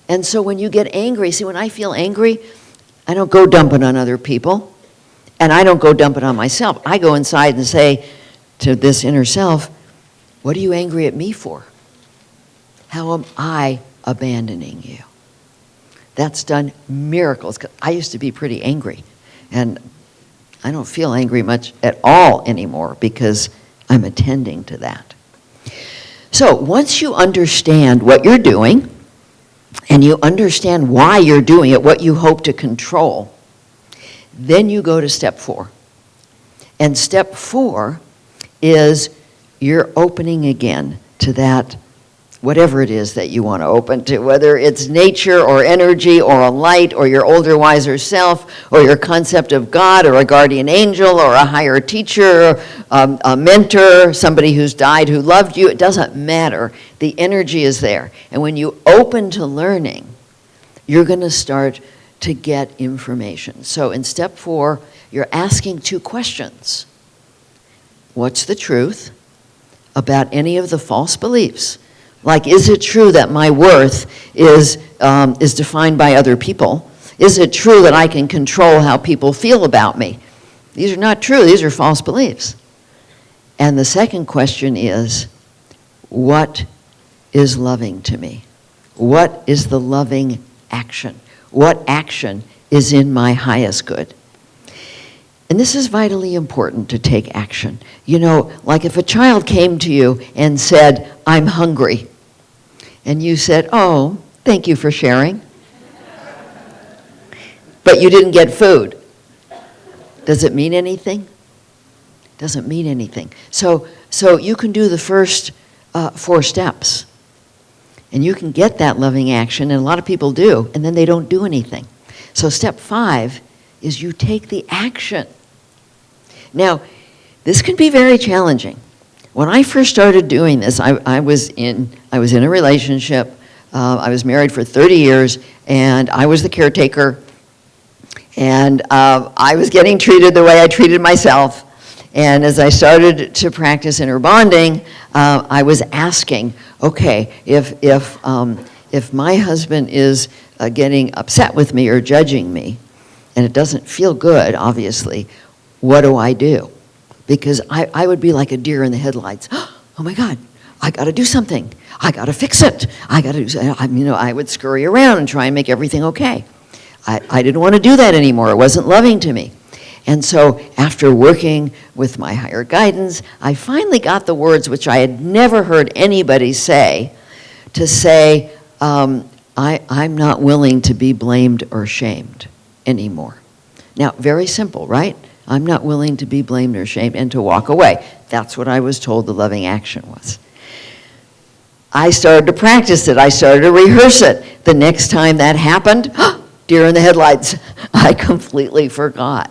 And so when you get angry, see, when I feel angry, I don't go dump it on other people. And I don't go dump it on myself. I go inside and say to this inner self, what are you angry at me for? How am I abandoning you? That's done miracles. 'Cause I used to be pretty angry. And I don't feel angry much at all anymore because I'm attending to that. So once you understand what you're doing, and you understand why you're doing it, what you hope to control, then you go to step 4. And step 4 is you're opening again to that, whatever it is that you want to open to, whether it's nature or energy or a light or your older, wiser self or your concept of God or a guardian angel or a higher teacher, a mentor, somebody who's died who loved you. It doesn't matter. The energy is there. And when you open to learning, you're going to start to get information. So in step 4, you're asking 2 questions. What's the truth? about any of the false beliefs. Like, is it true that my worth is defined by other people? Is it true that I can control how people feel about me? These are not true. These are false beliefs. And the second question is, what is loving to me? What is the loving action? What action is in my highest good? And this is vitally important, to take action. You know, like if a child came to you and said, I'm hungry, and you said, oh, thank you for sharing, but you didn't get food. Does it mean anything? Doesn't mean anything. So you can do the first 4 steps, and you can get that loving action, and a lot of people do, and then they don't do anything. So step 5 is you take the action. Now, this can be very challenging. When I first started doing this, I was in a relationship. I was married for 30 years, and I was the caretaker, and I was getting treated the way I treated myself. And as I started to practice inner bonding, I was asking, okay, if my husband is getting upset with me or judging me, and it doesn't feel good, obviously, what do I do? Because I would be like a deer in the headlights. Oh my God, I got to do something. I got to fix it. I would scurry around and try and make everything okay. I didn't want to do that anymore. It wasn't loving to me. And so after working with my higher guidance, I finally got the words which I had never heard anybody say, to say, I'm not willing to be blamed or shamed anymore. Now, very simple, right? I'm not willing to be blamed or shamed, and to walk away. That's what I was told the loving action was. I started to practice it. I started to rehearse it. The next time that happened, deer in the headlights, I completely forgot.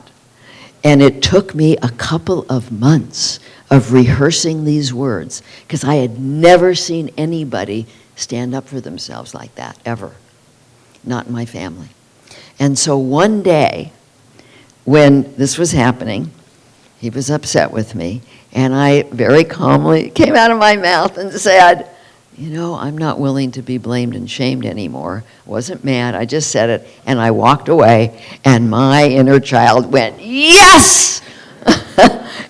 And it took me a couple of months of rehearsing these words, because I had never seen anybody stand up for themselves like that, ever. Not in my family. And so one day, when this was happening, he was upset with me, and I very calmly came out of my mouth and said, you know, I'm not willing to be blamed and shamed anymore. Wasn't mad, I just said it, and I walked away, and my inner child went, yes!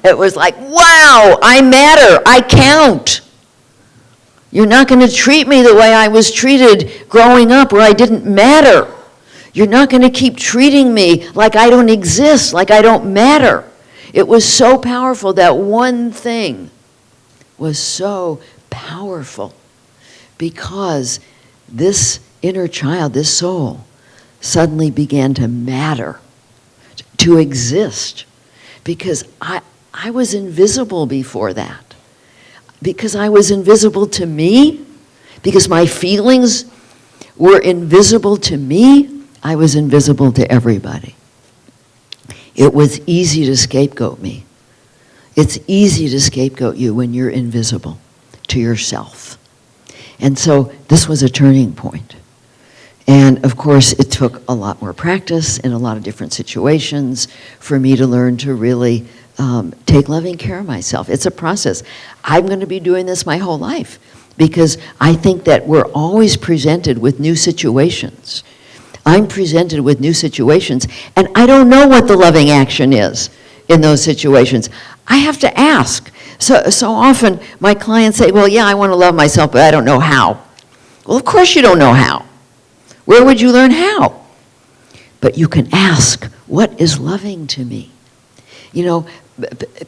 It was like, wow, I matter, I count. You're not going to treat me the way I was treated growing up, where I didn't matter. You're not going to keep treating me like I don't exist, like I don't matter. It was so powerful. That one thing was so powerful, because this inner child, this soul, suddenly began to matter, to exist, because I was invisible before that. Because I was invisible to me, because my feelings were invisible to me, I was invisible to everybody. It was easy to scapegoat me. It's easy to scapegoat you when you're invisible to yourself. And so this was a turning point. And of course, it took a lot more practice in a lot of different situations for me to learn to really take loving care of myself. It's a process. I'm going to be doing this my whole life, because I think that we're always presented with new situations. I'm presented with new situations, and I don't know what the loving action is in those situations. I have to ask. So often my clients say, well, yeah, I want to love myself, but I don't know how. Well, of course you don't know how. Where would you learn how? But you can ask, what is loving to me? You know,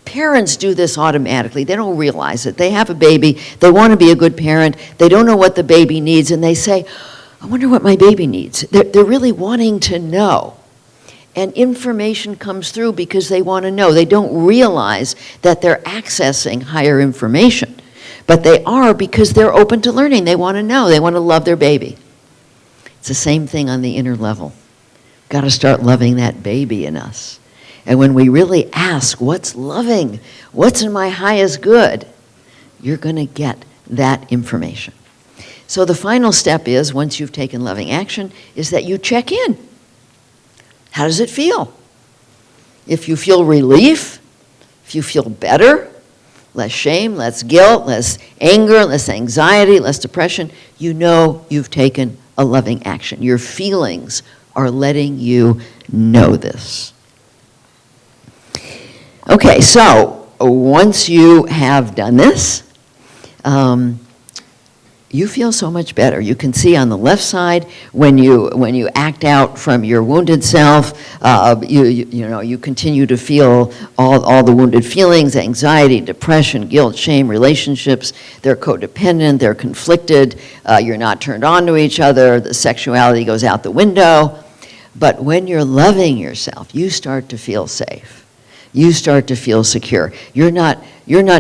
parents do this automatically. They don't realize it. They have a baby. They want to be a good parent. They don't know what the baby needs, and they say, I wonder what my baby needs. They're really wanting to know. And information comes through because they want to know. They don't realize that they're accessing higher information. But they are, because they're open to learning. They want to know. They want to love their baby. It's the same thing on the inner level. Got to start loving that baby in us. And when we really ask, what's loving? What's in my highest good? You're going to get that information. So the final step is, once you've taken loving action, is that you check in. How does it feel? If you feel relief, if you feel better, less shame, less guilt, less anger, less anxiety, less depression. You know you've taken a loving action. Your feelings are letting you know this. Okay, so once you have done this, you feel so much better. You can see on the left side when you act out from your wounded self, you continue to feel all the wounded feelings, anxiety, depression, guilt, shame, relationships. They're codependent, they're conflicted, you're not turned on to each other, the sexuality goes out the window. But when you're loving yourself, you start to feel safe. You start to feel secure. You're not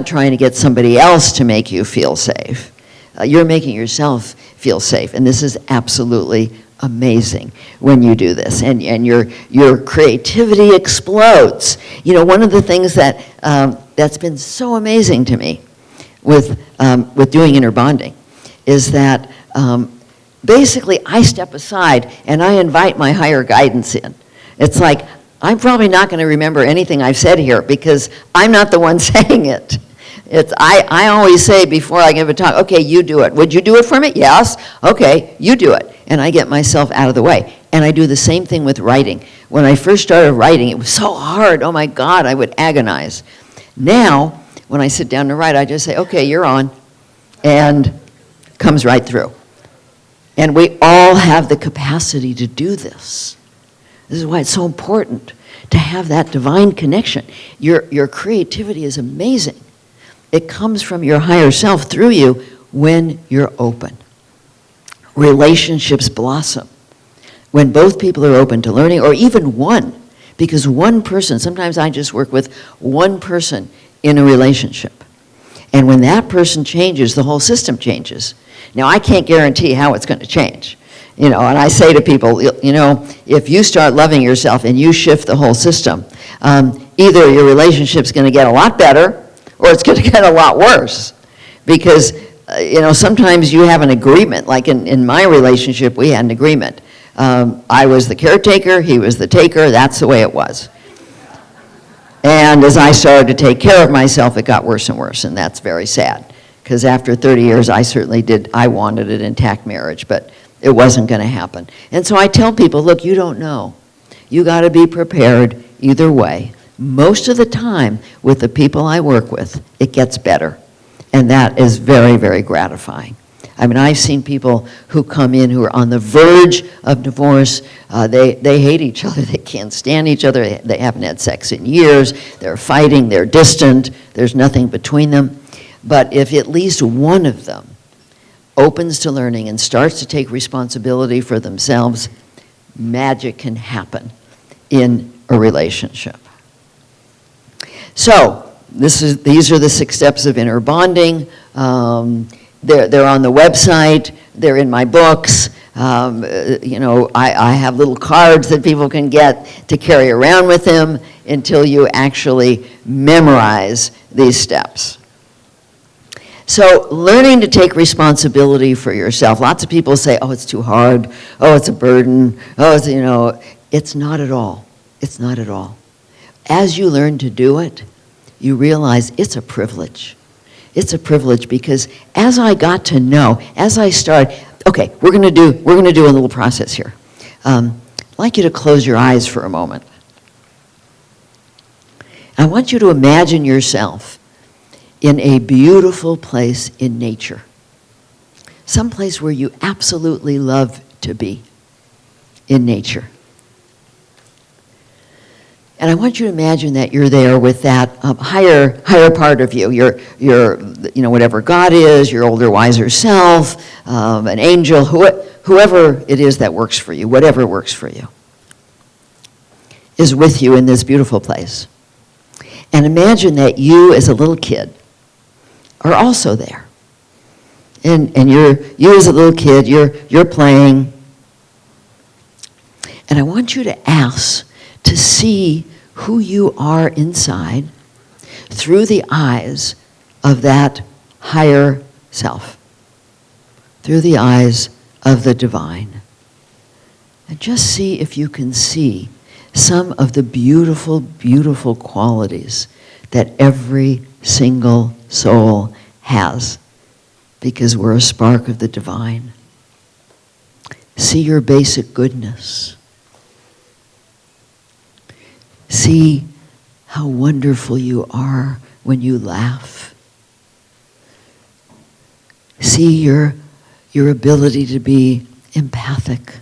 trying to get somebody else to make you feel safe. You're making yourself feel safe, and this is absolutely amazing when you do this, and your creativity explodes. You know, one of the things that's been so amazing to me with doing inner bonding is that basically I step aside and I invite my higher guidance in. It's like, I'm probably not going to remember anything I've said here because I'm not the one saying it. I always say before I give a talk, okay, you do it. Would you do it for me? Yes. Okay, you do it. And I get myself out of the way. And I do the same thing with writing. When I first started writing, it was so hard. Oh my God, I would agonize. Now, when I sit down to write, I just say, okay, you're on. And it comes right through. And we all have the capacity to do this. This is why it's so important to have that divine connection. Your creativity is amazing. It comes from your higher self through you when you're open. Relationships blossom when both people are open to learning, or even one, because one person, sometimes I just work with one person in a relationship. And when that person changes, the whole system changes. Now, I can't guarantee how it's going to change. You know, and I say to people, you know, if you start loving yourself and you shift the whole system, either your relationship's going to get a lot better or it's going to get a lot worse. Because, you know, sometimes you have an agreement. Like in my relationship, we had an agreement. I was the caretaker, he was the taker, that's the way it was. And as I started to take care of myself, it got worse and worse, and that's very sad. Because after 30 years, I wanted an intact marriage, but it wasn't going to happen. And so I tell people, look, you don't know. You got to be prepared either way. Most of the time, with the people I work with, it gets better. And that is very, very gratifying. I mean, I've seen people who come in who are on the verge of divorce. They hate each other. They can't stand each other. They haven't had sex in years. They're fighting. They're distant. There's nothing between them. But if at least one of them opens to learning and starts to take responsibility for themselves, magic can happen in a relationship. So these are the 6 steps of inner bonding. They're on the website. They're in my books. You know, I have little cards that people can get to carry around with them until you actually memorize these steps. So learning to take responsibility for yourself. Lots of people say, oh, it's too hard. Oh, it's a burden. Oh, it's, you know, it's not at all. It's not at all. As you learn to do it, you realize it's a privilege. It's a privilege because as I got to know, as I started, okay, we're going to do a little process here. I'd like you to close your eyes for a moment. I want you to imagine yourself in a beautiful place in nature, someplace where you absolutely love to be in nature. And I want you to imagine that you're there with that higher part of you, your you know, whatever God is, your older, wiser self, an angel, whoever it is that works for you, whatever works for you, is with you in this beautiful place. And imagine that you, as a little kid, are also there. And you as a little kid, you're playing. And I want you to ask to see who you are inside through the eyes of that higher self, through the eyes of the divine. And just see if you can see some of the beautiful, beautiful qualities that every single soul has, because we're a spark of the divine. See your basic goodness. See how wonderful you are when you laugh. See your ability to be empathic.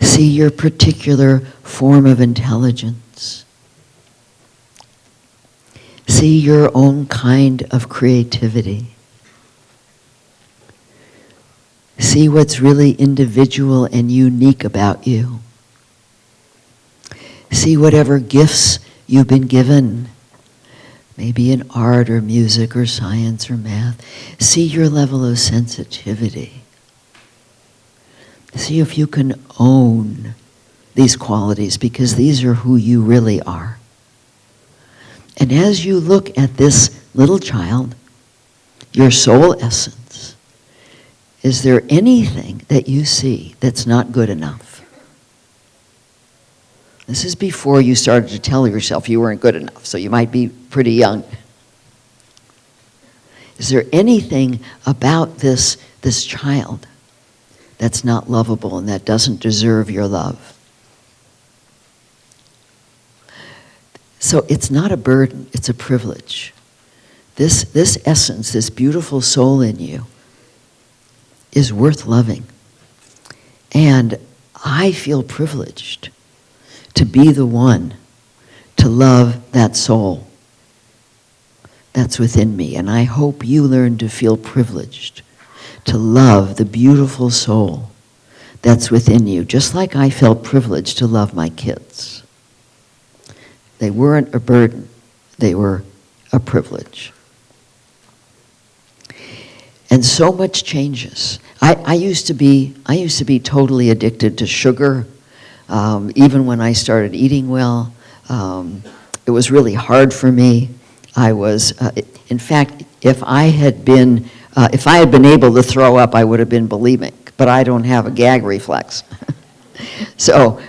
See your particular form of intelligence. See your own kind of creativity. See what's really individual and unique about you. See whatever gifts you've been given, maybe in art or music or science or math. See your level of sensitivity. See if you can own these qualities, because these are who you really are. And as you look at this little child, your soul essence, is there anything that you see that's not good enough? This is before you started to tell yourself you weren't good enough, so you might be pretty young. Is there anything about this child that's not lovable and that doesn't deserve your love? So it's not a burden, it's a privilege. This essence, this beautiful soul in you, is worth loving. And I feel privileged to be the one to love that soul that's within me. And I hope you learn to feel privileged to love the beautiful soul that's within you, just like I felt privileged to love my kids. They weren't a burden, they were a privilege. And so much changes. I used to be totally addicted to sugar. Even when I started eating well, it was really hard for me. I was, in fact, if I had been able to throw up, I would have been bulimic, but I don't have a gag reflex. So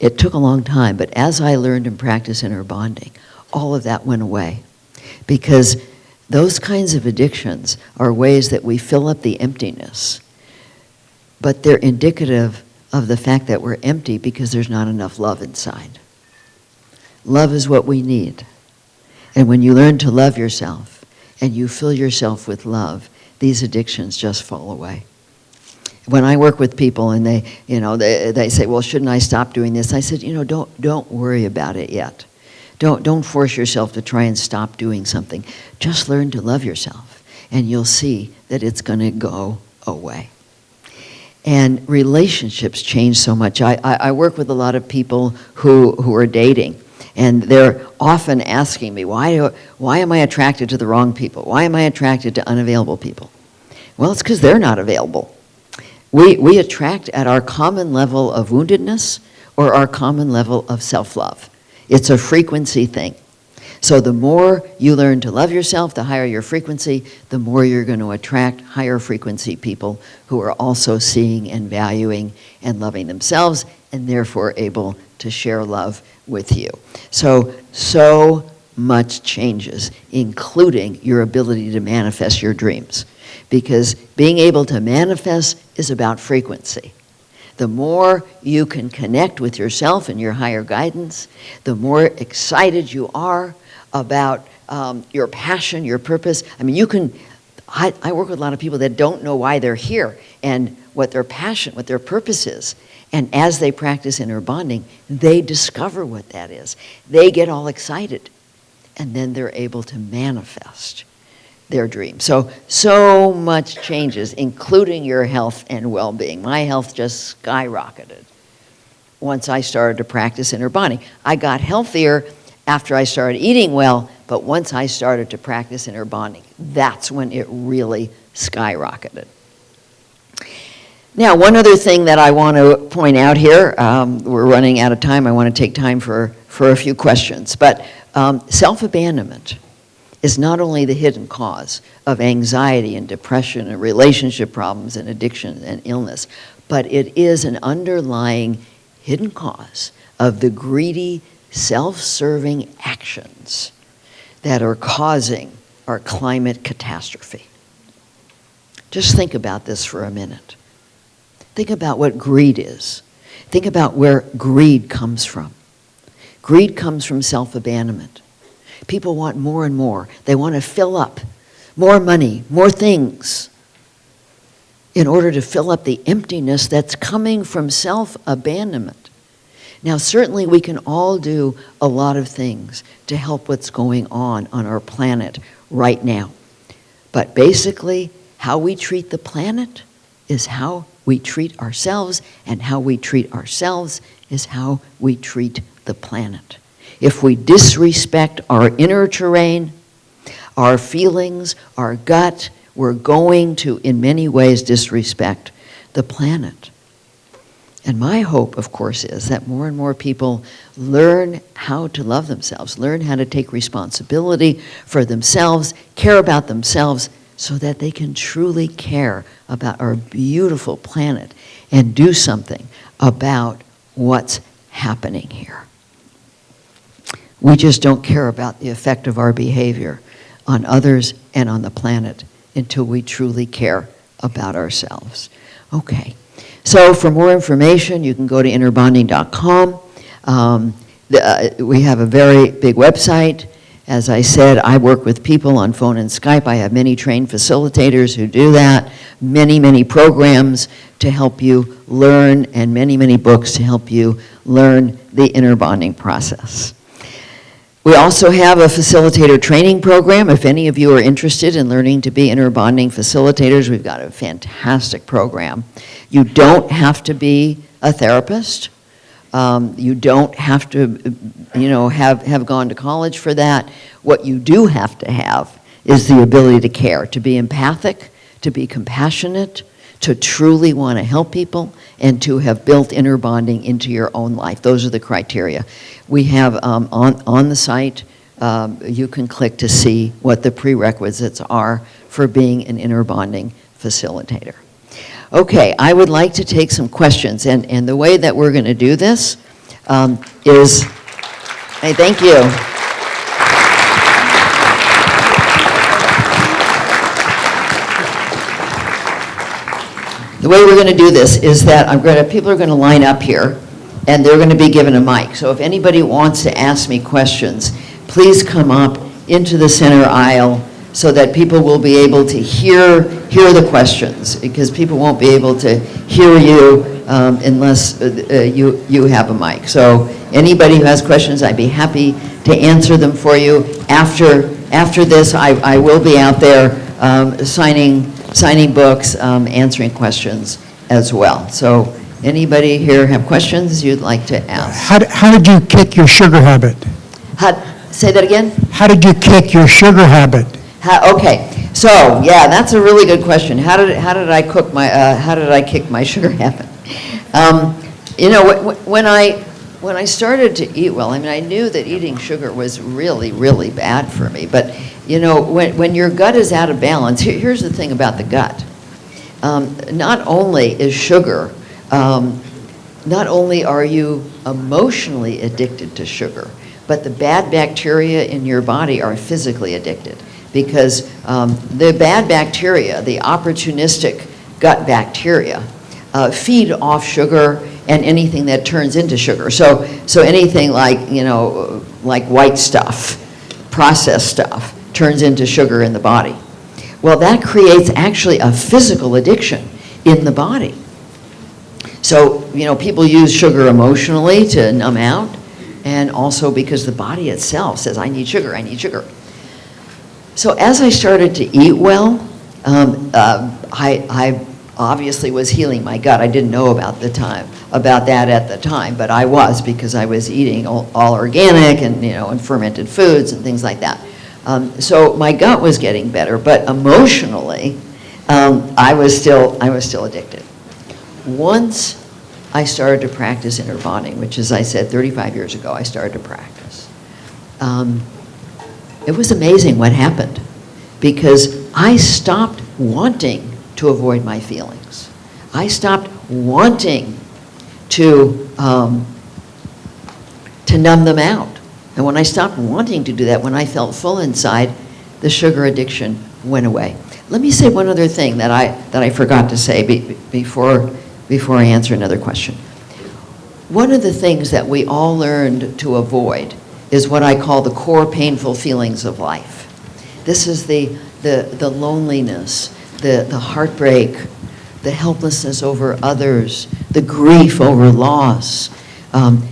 it took a long time, but as I learned and practiced inner bonding, all of that went away. Because those kinds of addictions are ways that we fill up the emptiness, but they're indicative of the fact that we're empty because there's not enough love inside. Love is what we need. And when you learn to love yourself and you fill yourself with love, these addictions just fall away. When I work with people and they say, well, shouldn't I stop doing this? I said, don't worry about it yet. Don't force yourself to try and stop doing something. Just learn to love yourself, and you'll see that it's going to go away. And relationships change so much. I work with a lot of people who are dating, and they're often asking me, why am I attracted to the wrong people? Why am I attracted to unavailable people? Well, it's because they're not available. We attract at our common level of woundedness or our common level of self-love. It's a frequency thing. So the more you learn to love yourself, the higher your frequency, the more you're going to attract higher frequency people who are also seeing and valuing and loving themselves, and therefore able to share love with you. So much changes, including your ability to manifest your dreams. Because being able to manifest is about frequency. The more you can connect with yourself and your higher guidance, the more excited you are about your passion, your purpose. I mean, I work with a lot of people that don't know why they're here and what their passion, what their purpose is. And as they practice inner bonding, they discover what that is. They get all excited, and then they're able to manifest their dream. So much changes, including your health and well-being. My health just skyrocketed once I started to practice inner bonding. I got healthier after I started eating well, but once I started to practice inner bonding, that's when it really skyrocketed. Now, one other thing that I want to point out here, we're running out of time. I want to take time for a few questions. But self-abandonment is not only the hidden cause of anxiety and depression and relationship problems and addiction and illness, but it is an underlying hidden cause of the greedy, self-serving actions that are causing our climate catastrophe. Just think about this for a minute. Think about what greed is. Think about where greed comes from. Greed comes from self-abandonment. People want more and more. They want to fill up more money, more things, in order to fill up the emptiness that's coming from self-abandonment. Now, certainly we can all do a lot of things to help what's going on our planet right now. But basically, how we treat the planet is how we treat ourselves, and how we treat ourselves is how we treat the planet. If we disrespect our inner terrain, our feelings, our gut, we're going to, in many ways, disrespect the planet. And my hope, of course, is that more and more people learn how to love themselves, learn how to take responsibility for themselves, care about themselves, so that they can truly care about our beautiful planet and do something about what's happening here. We just don't care about the effect of our behavior on others and on the planet until we truly care about ourselves. Okay, so for more information, you can go to innerbonding.com. We have a very big website. As I said, I work with people on phone and Skype. I have many trained facilitators who do that, many, many programs to help you learn, and many, many books to help you learn the inner bonding process. We also have a facilitator training program. If any of you are interested in learning to be inner bonding facilitators, we've got a fantastic program. You don't have to be a therapist. You don't have to, have gone to college for that. What you do have to have is the ability to care, to be empathic, to be compassionate, to truly want to help people, and to have built inner bonding into your own life. Those are the criteria. We have on the site, you can click to see what the prerequisites are for being an inner bonding facilitator. Okay, I would like to take some questions, and the way that we're going to do this is, hey, thank you. The way we're going to do this is that people are going to line up here, and they're going to be given a mic. So if anybody wants to ask me questions, please come up into the center aisle so that people will be able to hear the questions, because people won't be able to hear you unless you have a mic. So anybody who has questions, I'd be happy to answer them for you. After this, I will be out there signing books, answering questions as well. So anybody here have questions you'd like to ask? How did you kick your sugar habit? Say that again? How did you kick your sugar habit? Okay, so yeah, that's a really good question. How did I kick my sugar habit? When I started to eat well, I knew that eating sugar was really, really bad for me. But when your gut is out of balance, here's the thing about the gut. Not only is sugar, not only are you emotionally addicted to sugar, but the bad bacteria in your body are physically addicted, because the bad bacteria, the opportunistic gut bacteria, feed off sugar and anything that turns into sugar. So anything like white stuff, processed stuff, turns into sugar in the body. Well, that creates actually a physical addiction in the body. So, people use sugar emotionally to numb out, and also because the body itself says, I need sugar, I need sugar. So as I started to eat well, I obviously was healing my gut. I didn't know about that at the time, but I was, because I was eating all organic and fermented foods and things like that. So my gut was getting better, but emotionally, I was still addicted. Once I started to practice inner bonding, which, as I said, 35 years ago, I started to practice. It was amazing what happened, because I stopped wanting to avoid my feelings. I stopped wanting to numb them out. And when I stopped wanting to do that, when I felt full inside, the sugar addiction went away. Let me say one other thing that I forgot to say before I answer another question. One of the things that we all learned to avoid is what I call the core painful feelings of life. This is the loneliness, the heartbreak, the helplessness over others, the grief over loss.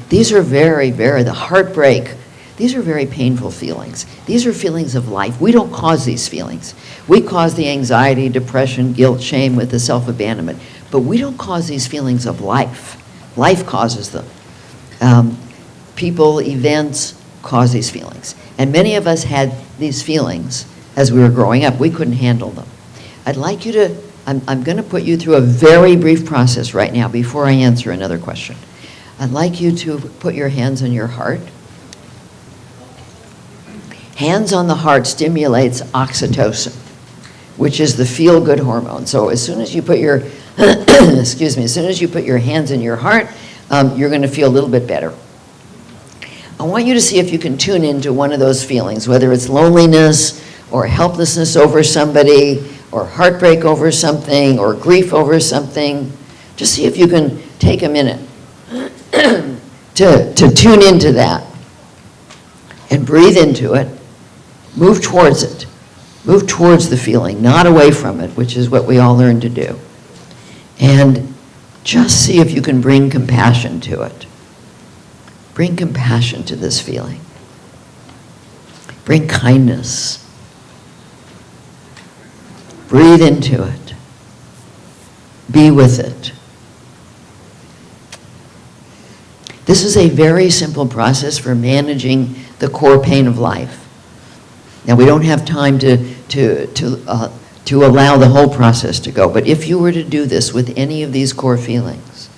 These are the heartbreak. These are very painful feelings. These are feelings of life. We don't cause these feelings. We cause the anxiety, depression, guilt, shame with the self-abandonment. But we don't cause these feelings of life. Life causes them. People, events cause these feelings. And many of us had these feelings as we were growing up. We couldn't handle them. I'd like you to, I'm going to put you through a very brief process right now before I answer another question. I'd like you to put your hands on your heart. Hands on the heart stimulates oxytocin, which is the feel-good hormone. So as soon as you put your, excuse me, as soon as you put your hands in your heart, you're going to feel a little bit better. I want you to see if you can tune into one of those feelings, whether it's loneliness or helplessness over somebody or heartbreak over something or grief over something. Just see if you can take a minute to tune into that and breathe into it. Move towards it. Move towards the feeling, not away from it, which is what we all learn to do. And just see if you can bring compassion to it. Bring compassion to this feeling. Bring kindness. Breathe into it. Be with it. This is a very simple process for managing the core pain of life. Now, we don't have time to allow the whole process to go, but if you were to do this with any of these core feelings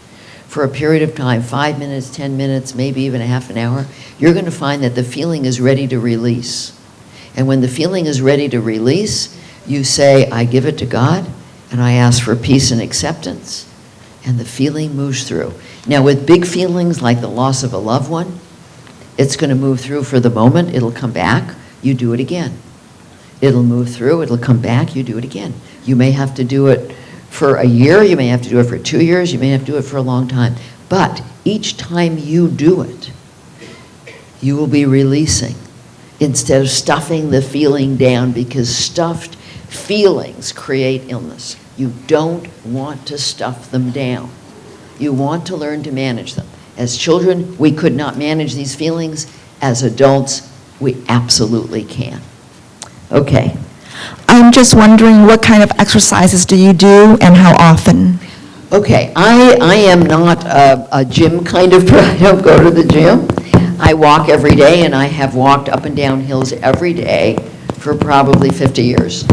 for a period of time, 5 minutes, 10 minutes, maybe even a half an hour, you're going to find that the feeling is ready to release. And when the feeling is ready to release, you say, I give it to God, and I ask for peace and acceptance, and the feeling moves through. Now, with big feelings like the loss of a loved one, it's going to move through for the moment, it'll come back, you do it again. It'll move through, it'll come back, you do it again. You may have to do it for a year, you may have to do it for 2 years, you may have to do it for a long time. But each time you do it, you will be releasing instead of stuffing the feeling down, because stuffed feelings create illness. You don't want to stuff them down. You want to learn to manage them. As children, we could not manage these feelings. As adults, we absolutely can. Okay. I'm just wondering, what kind of exercises do you do and how often? Okay, I am not a gym kind of person. I don't go to the gym. I walk every day, and I have walked up and down hills every day for probably 50 years.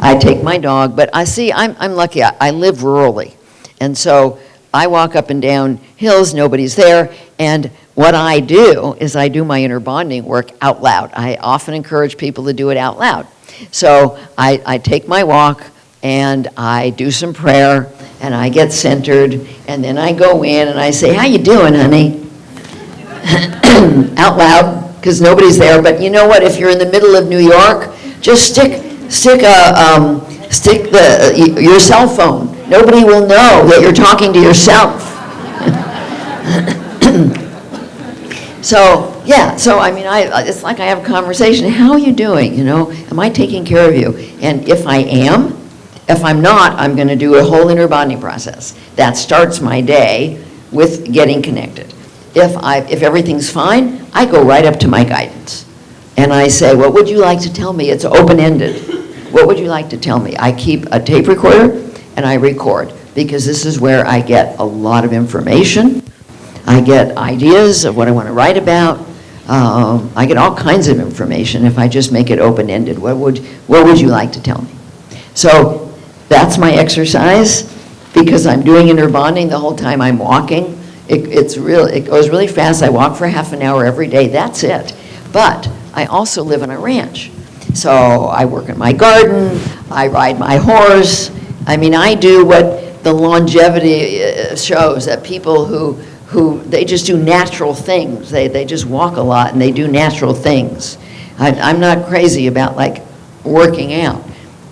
I take my dog, but I'm lucky. I live rurally, and so I walk up and down hills, nobody's there, and what I do is I do my inner bonding work out loud. I often encourage people to do it out loud. So I take my walk, and I do some prayer, and I get centered, and then I go in and I say, how you doing, honey? Out loud, because nobody's there. But you know what? If you're in the middle of New York, just stick your cell phone. Nobody will know that you're talking to yourself. So I mean, it's like I have a conversation. How are you doing? You know, am I taking care of you? And if I am, if I'm not, I'm going to do a whole inner bonding process. That starts my day with getting connected. If everything's fine, I go right up to my guidance. And I say, what would you like to tell me? It's open-ended. What would you like to tell me? I keep a tape recorder and I record, because this is where I get a lot of information. I get ideas of what I want to write about. I get all kinds of information if I just make it open-ended. What would you like to tell me? So that's my exercise, because I'm doing inner bonding the whole time I'm walking. It goes really fast. I walk for half an hour every day. That's it. But I also live on a ranch. So I work in my garden. I ride my horse. I mean, I do what the longevity shows, that people who who, they just do natural things. They just walk a lot and they do natural things. I'm not crazy about like working out,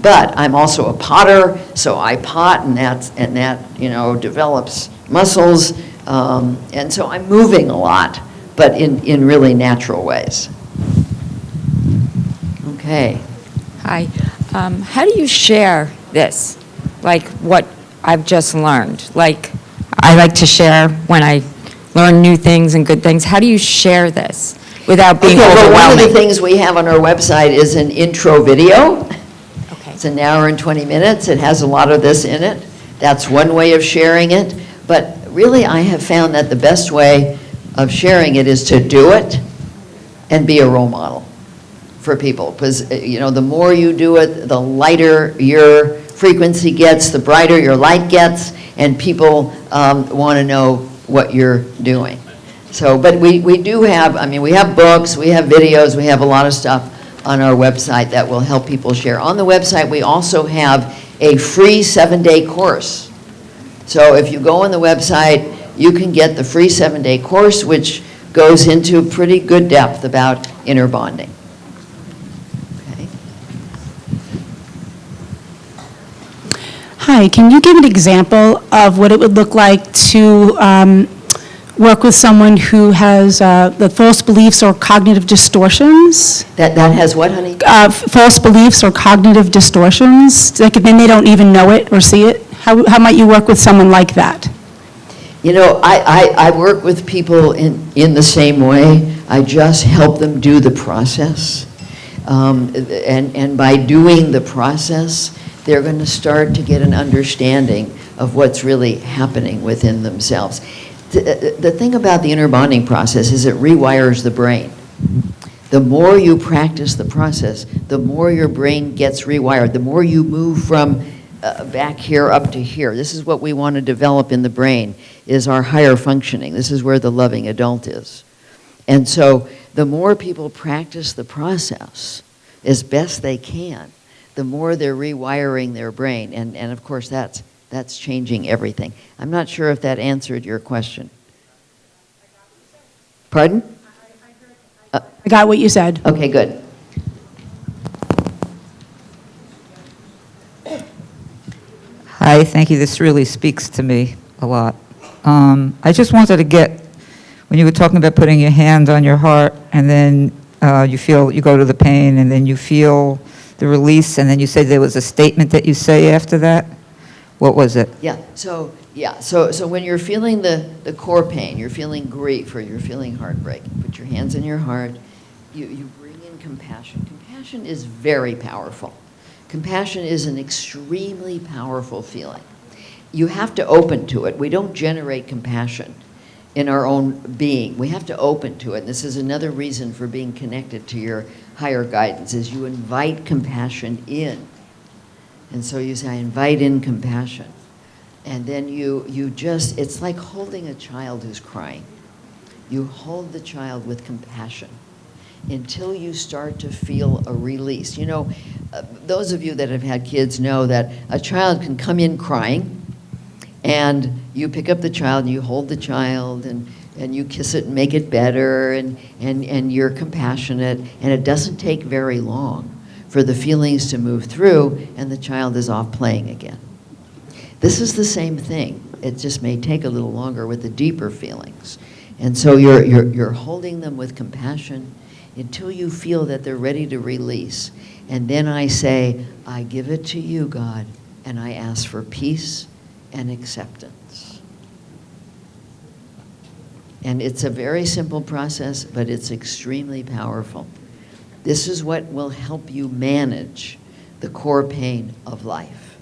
but I'm also a potter, so I pot, and that develops muscles, and so I'm moving a lot, but in really natural ways. Okay. Hi. How do you share this? Like what I've just learned? Like, I like to share when I learn new things and good things. How do you share this without being Well, one of overwhelming? the things we have on our website is an intro video. Okay. It's an hour and 20 minutes. It has a lot of this in it. That's one way of sharing it. But really, I have found that the best way of sharing it is to do it and be a role model for people. Because, the more you do it, the lighter your frequency gets, the brighter your light gets, and people want to know what you're doing. So, but we do have, we have books, we have videos, we have a lot of stuff on our website that will help people share. On the website, we also have a free 7-day course. So if you go on the website, you can get the free 7-day course, which goes into pretty good depth about inner bonding. Okay. Hi, can you give an example of what it would look like to work with someone who has the false beliefs or cognitive distortions? That has what, honey? False beliefs or cognitive distortions, like then they don't even know it or see it? How might you work with someone like that? I work with people in the same way. I just help them do the process. And by doing the process, they're going to start to get an understanding of what's really happening within themselves. The thing about the inner bonding process is it rewires the brain. The more you practice the process, the more your brain gets rewired, the more you move from back here up to here. This is what we want to develop in the brain, is our higher functioning. This is where the loving adult is. And so the more people practice the process as best they can, the more they're rewiring their brain. And of course, that's changing everything. I'm not sure if that answered your question. Pardon? I got what you said. Okay, good. Hi, thank you. This really speaks to me a lot. I just wanted to get, when you were talking about putting your hand on your heart, and then you go to the pain, and then you feel the release, and then you say there was a statement that you say after that. What was it? So when you're feeling the core pain, you're feeling grief, or you're feeling heartbreak, you put your hands on your heart, you bring in compassion. Compassion is very powerful. Compassion is an extremely powerful feeling. You have to open to it. We don't generate compassion in our own being. We have to open to it. And this is another reason for being connected to your higher guidance, is you invite compassion in. And so you say, I invite in compassion. And then you just, it's like holding a child who's crying. You hold the child with compassion until you start to feel a release. Those of you that have had kids know that a child can come in crying, and you pick up the child and you hold the child and you kiss it and make it better, and you're compassionate, and it doesn't take very long for the feelings to move through, and the child is off playing again. This is the same thing. It just may take a little longer with the deeper feelings. And so you're holding them with compassion until you feel that they're ready to release. And then I say, I give it to you, God, and I ask for peace and acceptance. And it's a very simple process, but it's extremely powerful. This is what will help you manage the core pain of life.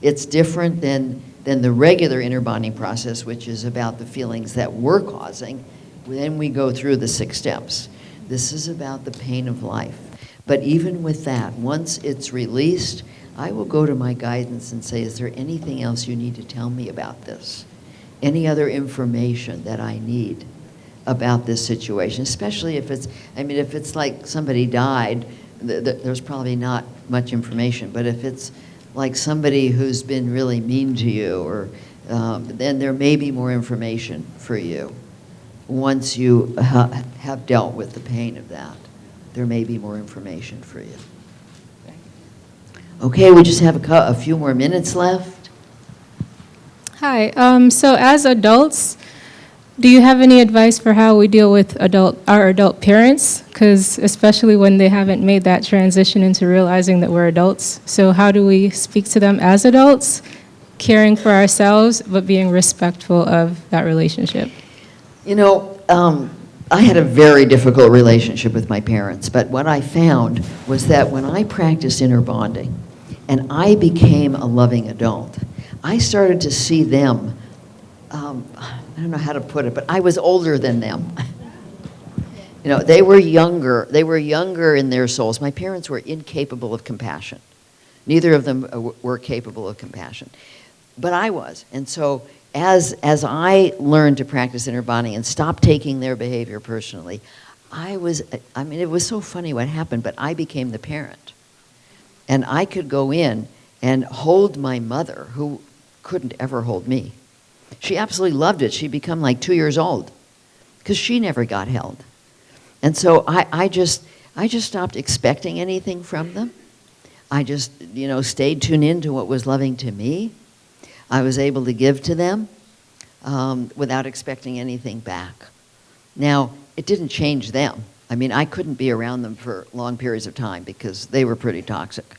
It's different than the regular inner bonding process, which is about the feelings that we're causing. Then we go through the 6 steps. This is about the pain of life. But even with that, once it's released, I will go to my guidance and say, is there anything else you need to tell me about this? Any other information that I need about this situation? Especially if it's like somebody died, there's probably not much information. But if it's like somebody who's been really mean to you, or then there may be more information for you. Once you have dealt with the pain of that, there may be more information for you. Okay, we just have a few more minutes left. Hi. So as adults, do you have any advice for how we deal with our adult parents? Because especially when they haven't made that transition into realizing that we're adults. So how do we speak to them as adults, caring for ourselves, but being respectful of that relationship? You know, I had a very difficult relationship with my parents, but what I found was that when I practiced inner bonding and I became a loving adult, I started to see them, I don't know how to put it, but I was older than them. You know, they were younger in their souls. My parents were incapable of compassion. Neither of them were capable of compassion, but I was. And so as I learned to practice inner bonding and stopped taking their behavior personally, it was so funny what happened, but I became the parent. And I could go in and hold my mother, who couldn't ever hold me. She absolutely loved it. She'd become like 2 years old because she never got held. And so I just stopped expecting anything from them. I just, stayed tuned in to what was loving to me. I was able to give to them without expecting anything back. Now, it didn't change them. I mean, I couldn't be around them for long periods of time because they were pretty toxic.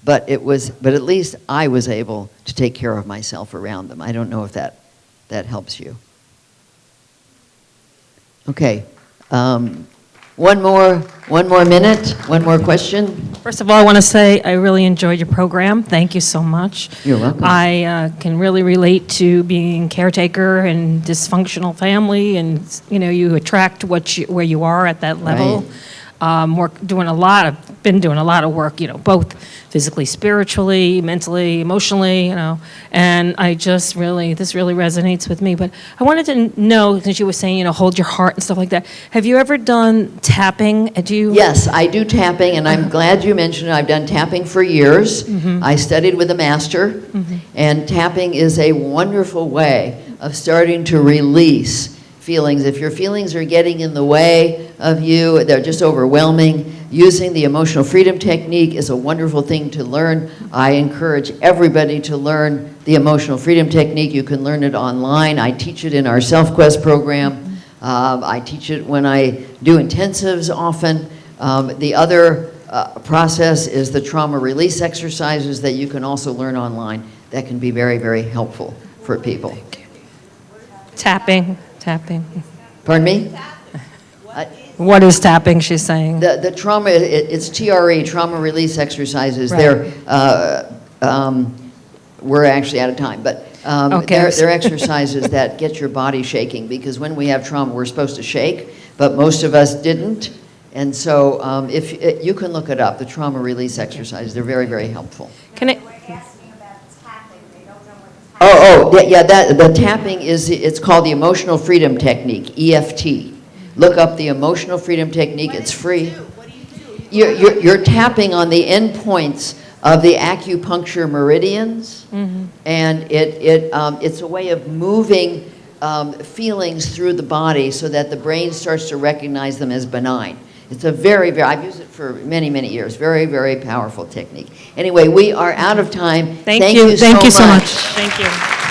But at least I was able to take care of myself around them. I don't know if that helps you. Okay. One more minute, one more question. First of all, I want to say I really enjoyed your program. Thank you so much. You're welcome. I can really relate to being caretaker and dysfunctional family, and you attract where you are at that level. Right. Been doing a lot of work, both physically, spiritually, mentally, emotionally, and this really resonates with me. But I wanted to know, since you were saying, hold your heart and stuff like that, have you ever done tapping? Yes, I do tapping, and I'm glad you mentioned it. I've done tapping for years. Mm-hmm. I studied with a master, mm-hmm. and tapping is a wonderful way of starting to release feelings. If your feelings are getting in the way of you, they're just overwhelming, using the emotional freedom technique is a wonderful thing to learn. I encourage everybody to learn the emotional freedom technique. You can learn it online. I teach it in our Self-Quest program. I teach it when I do intensives often. The other process is the trauma release exercises that you can also learn online that can be very, very helpful for people. Tapping. Pardon me? What is tapping, she's saying? The trauma, it's TRE, trauma release exercises. Right. We're actually out of time, but Okay. they're exercises that get your body shaking, because when we have trauma, we're supposed to shake, but most of us didn't. And so if you can look it up, the trauma release exercises, they're very, very helpful. Can I? The tapping it's called the emotional freedom technique, EFT. Look up the emotional freedom technique, it's free. You're tapping on the end points of the acupuncture meridians, mm-hmm. and it's a way of moving feelings through the body so that the brain starts to recognize them as benign. It's a very, very, I've used it for many, many years. Very, very powerful technique. Anyway, we are out of time. Thank you so much. Thank you.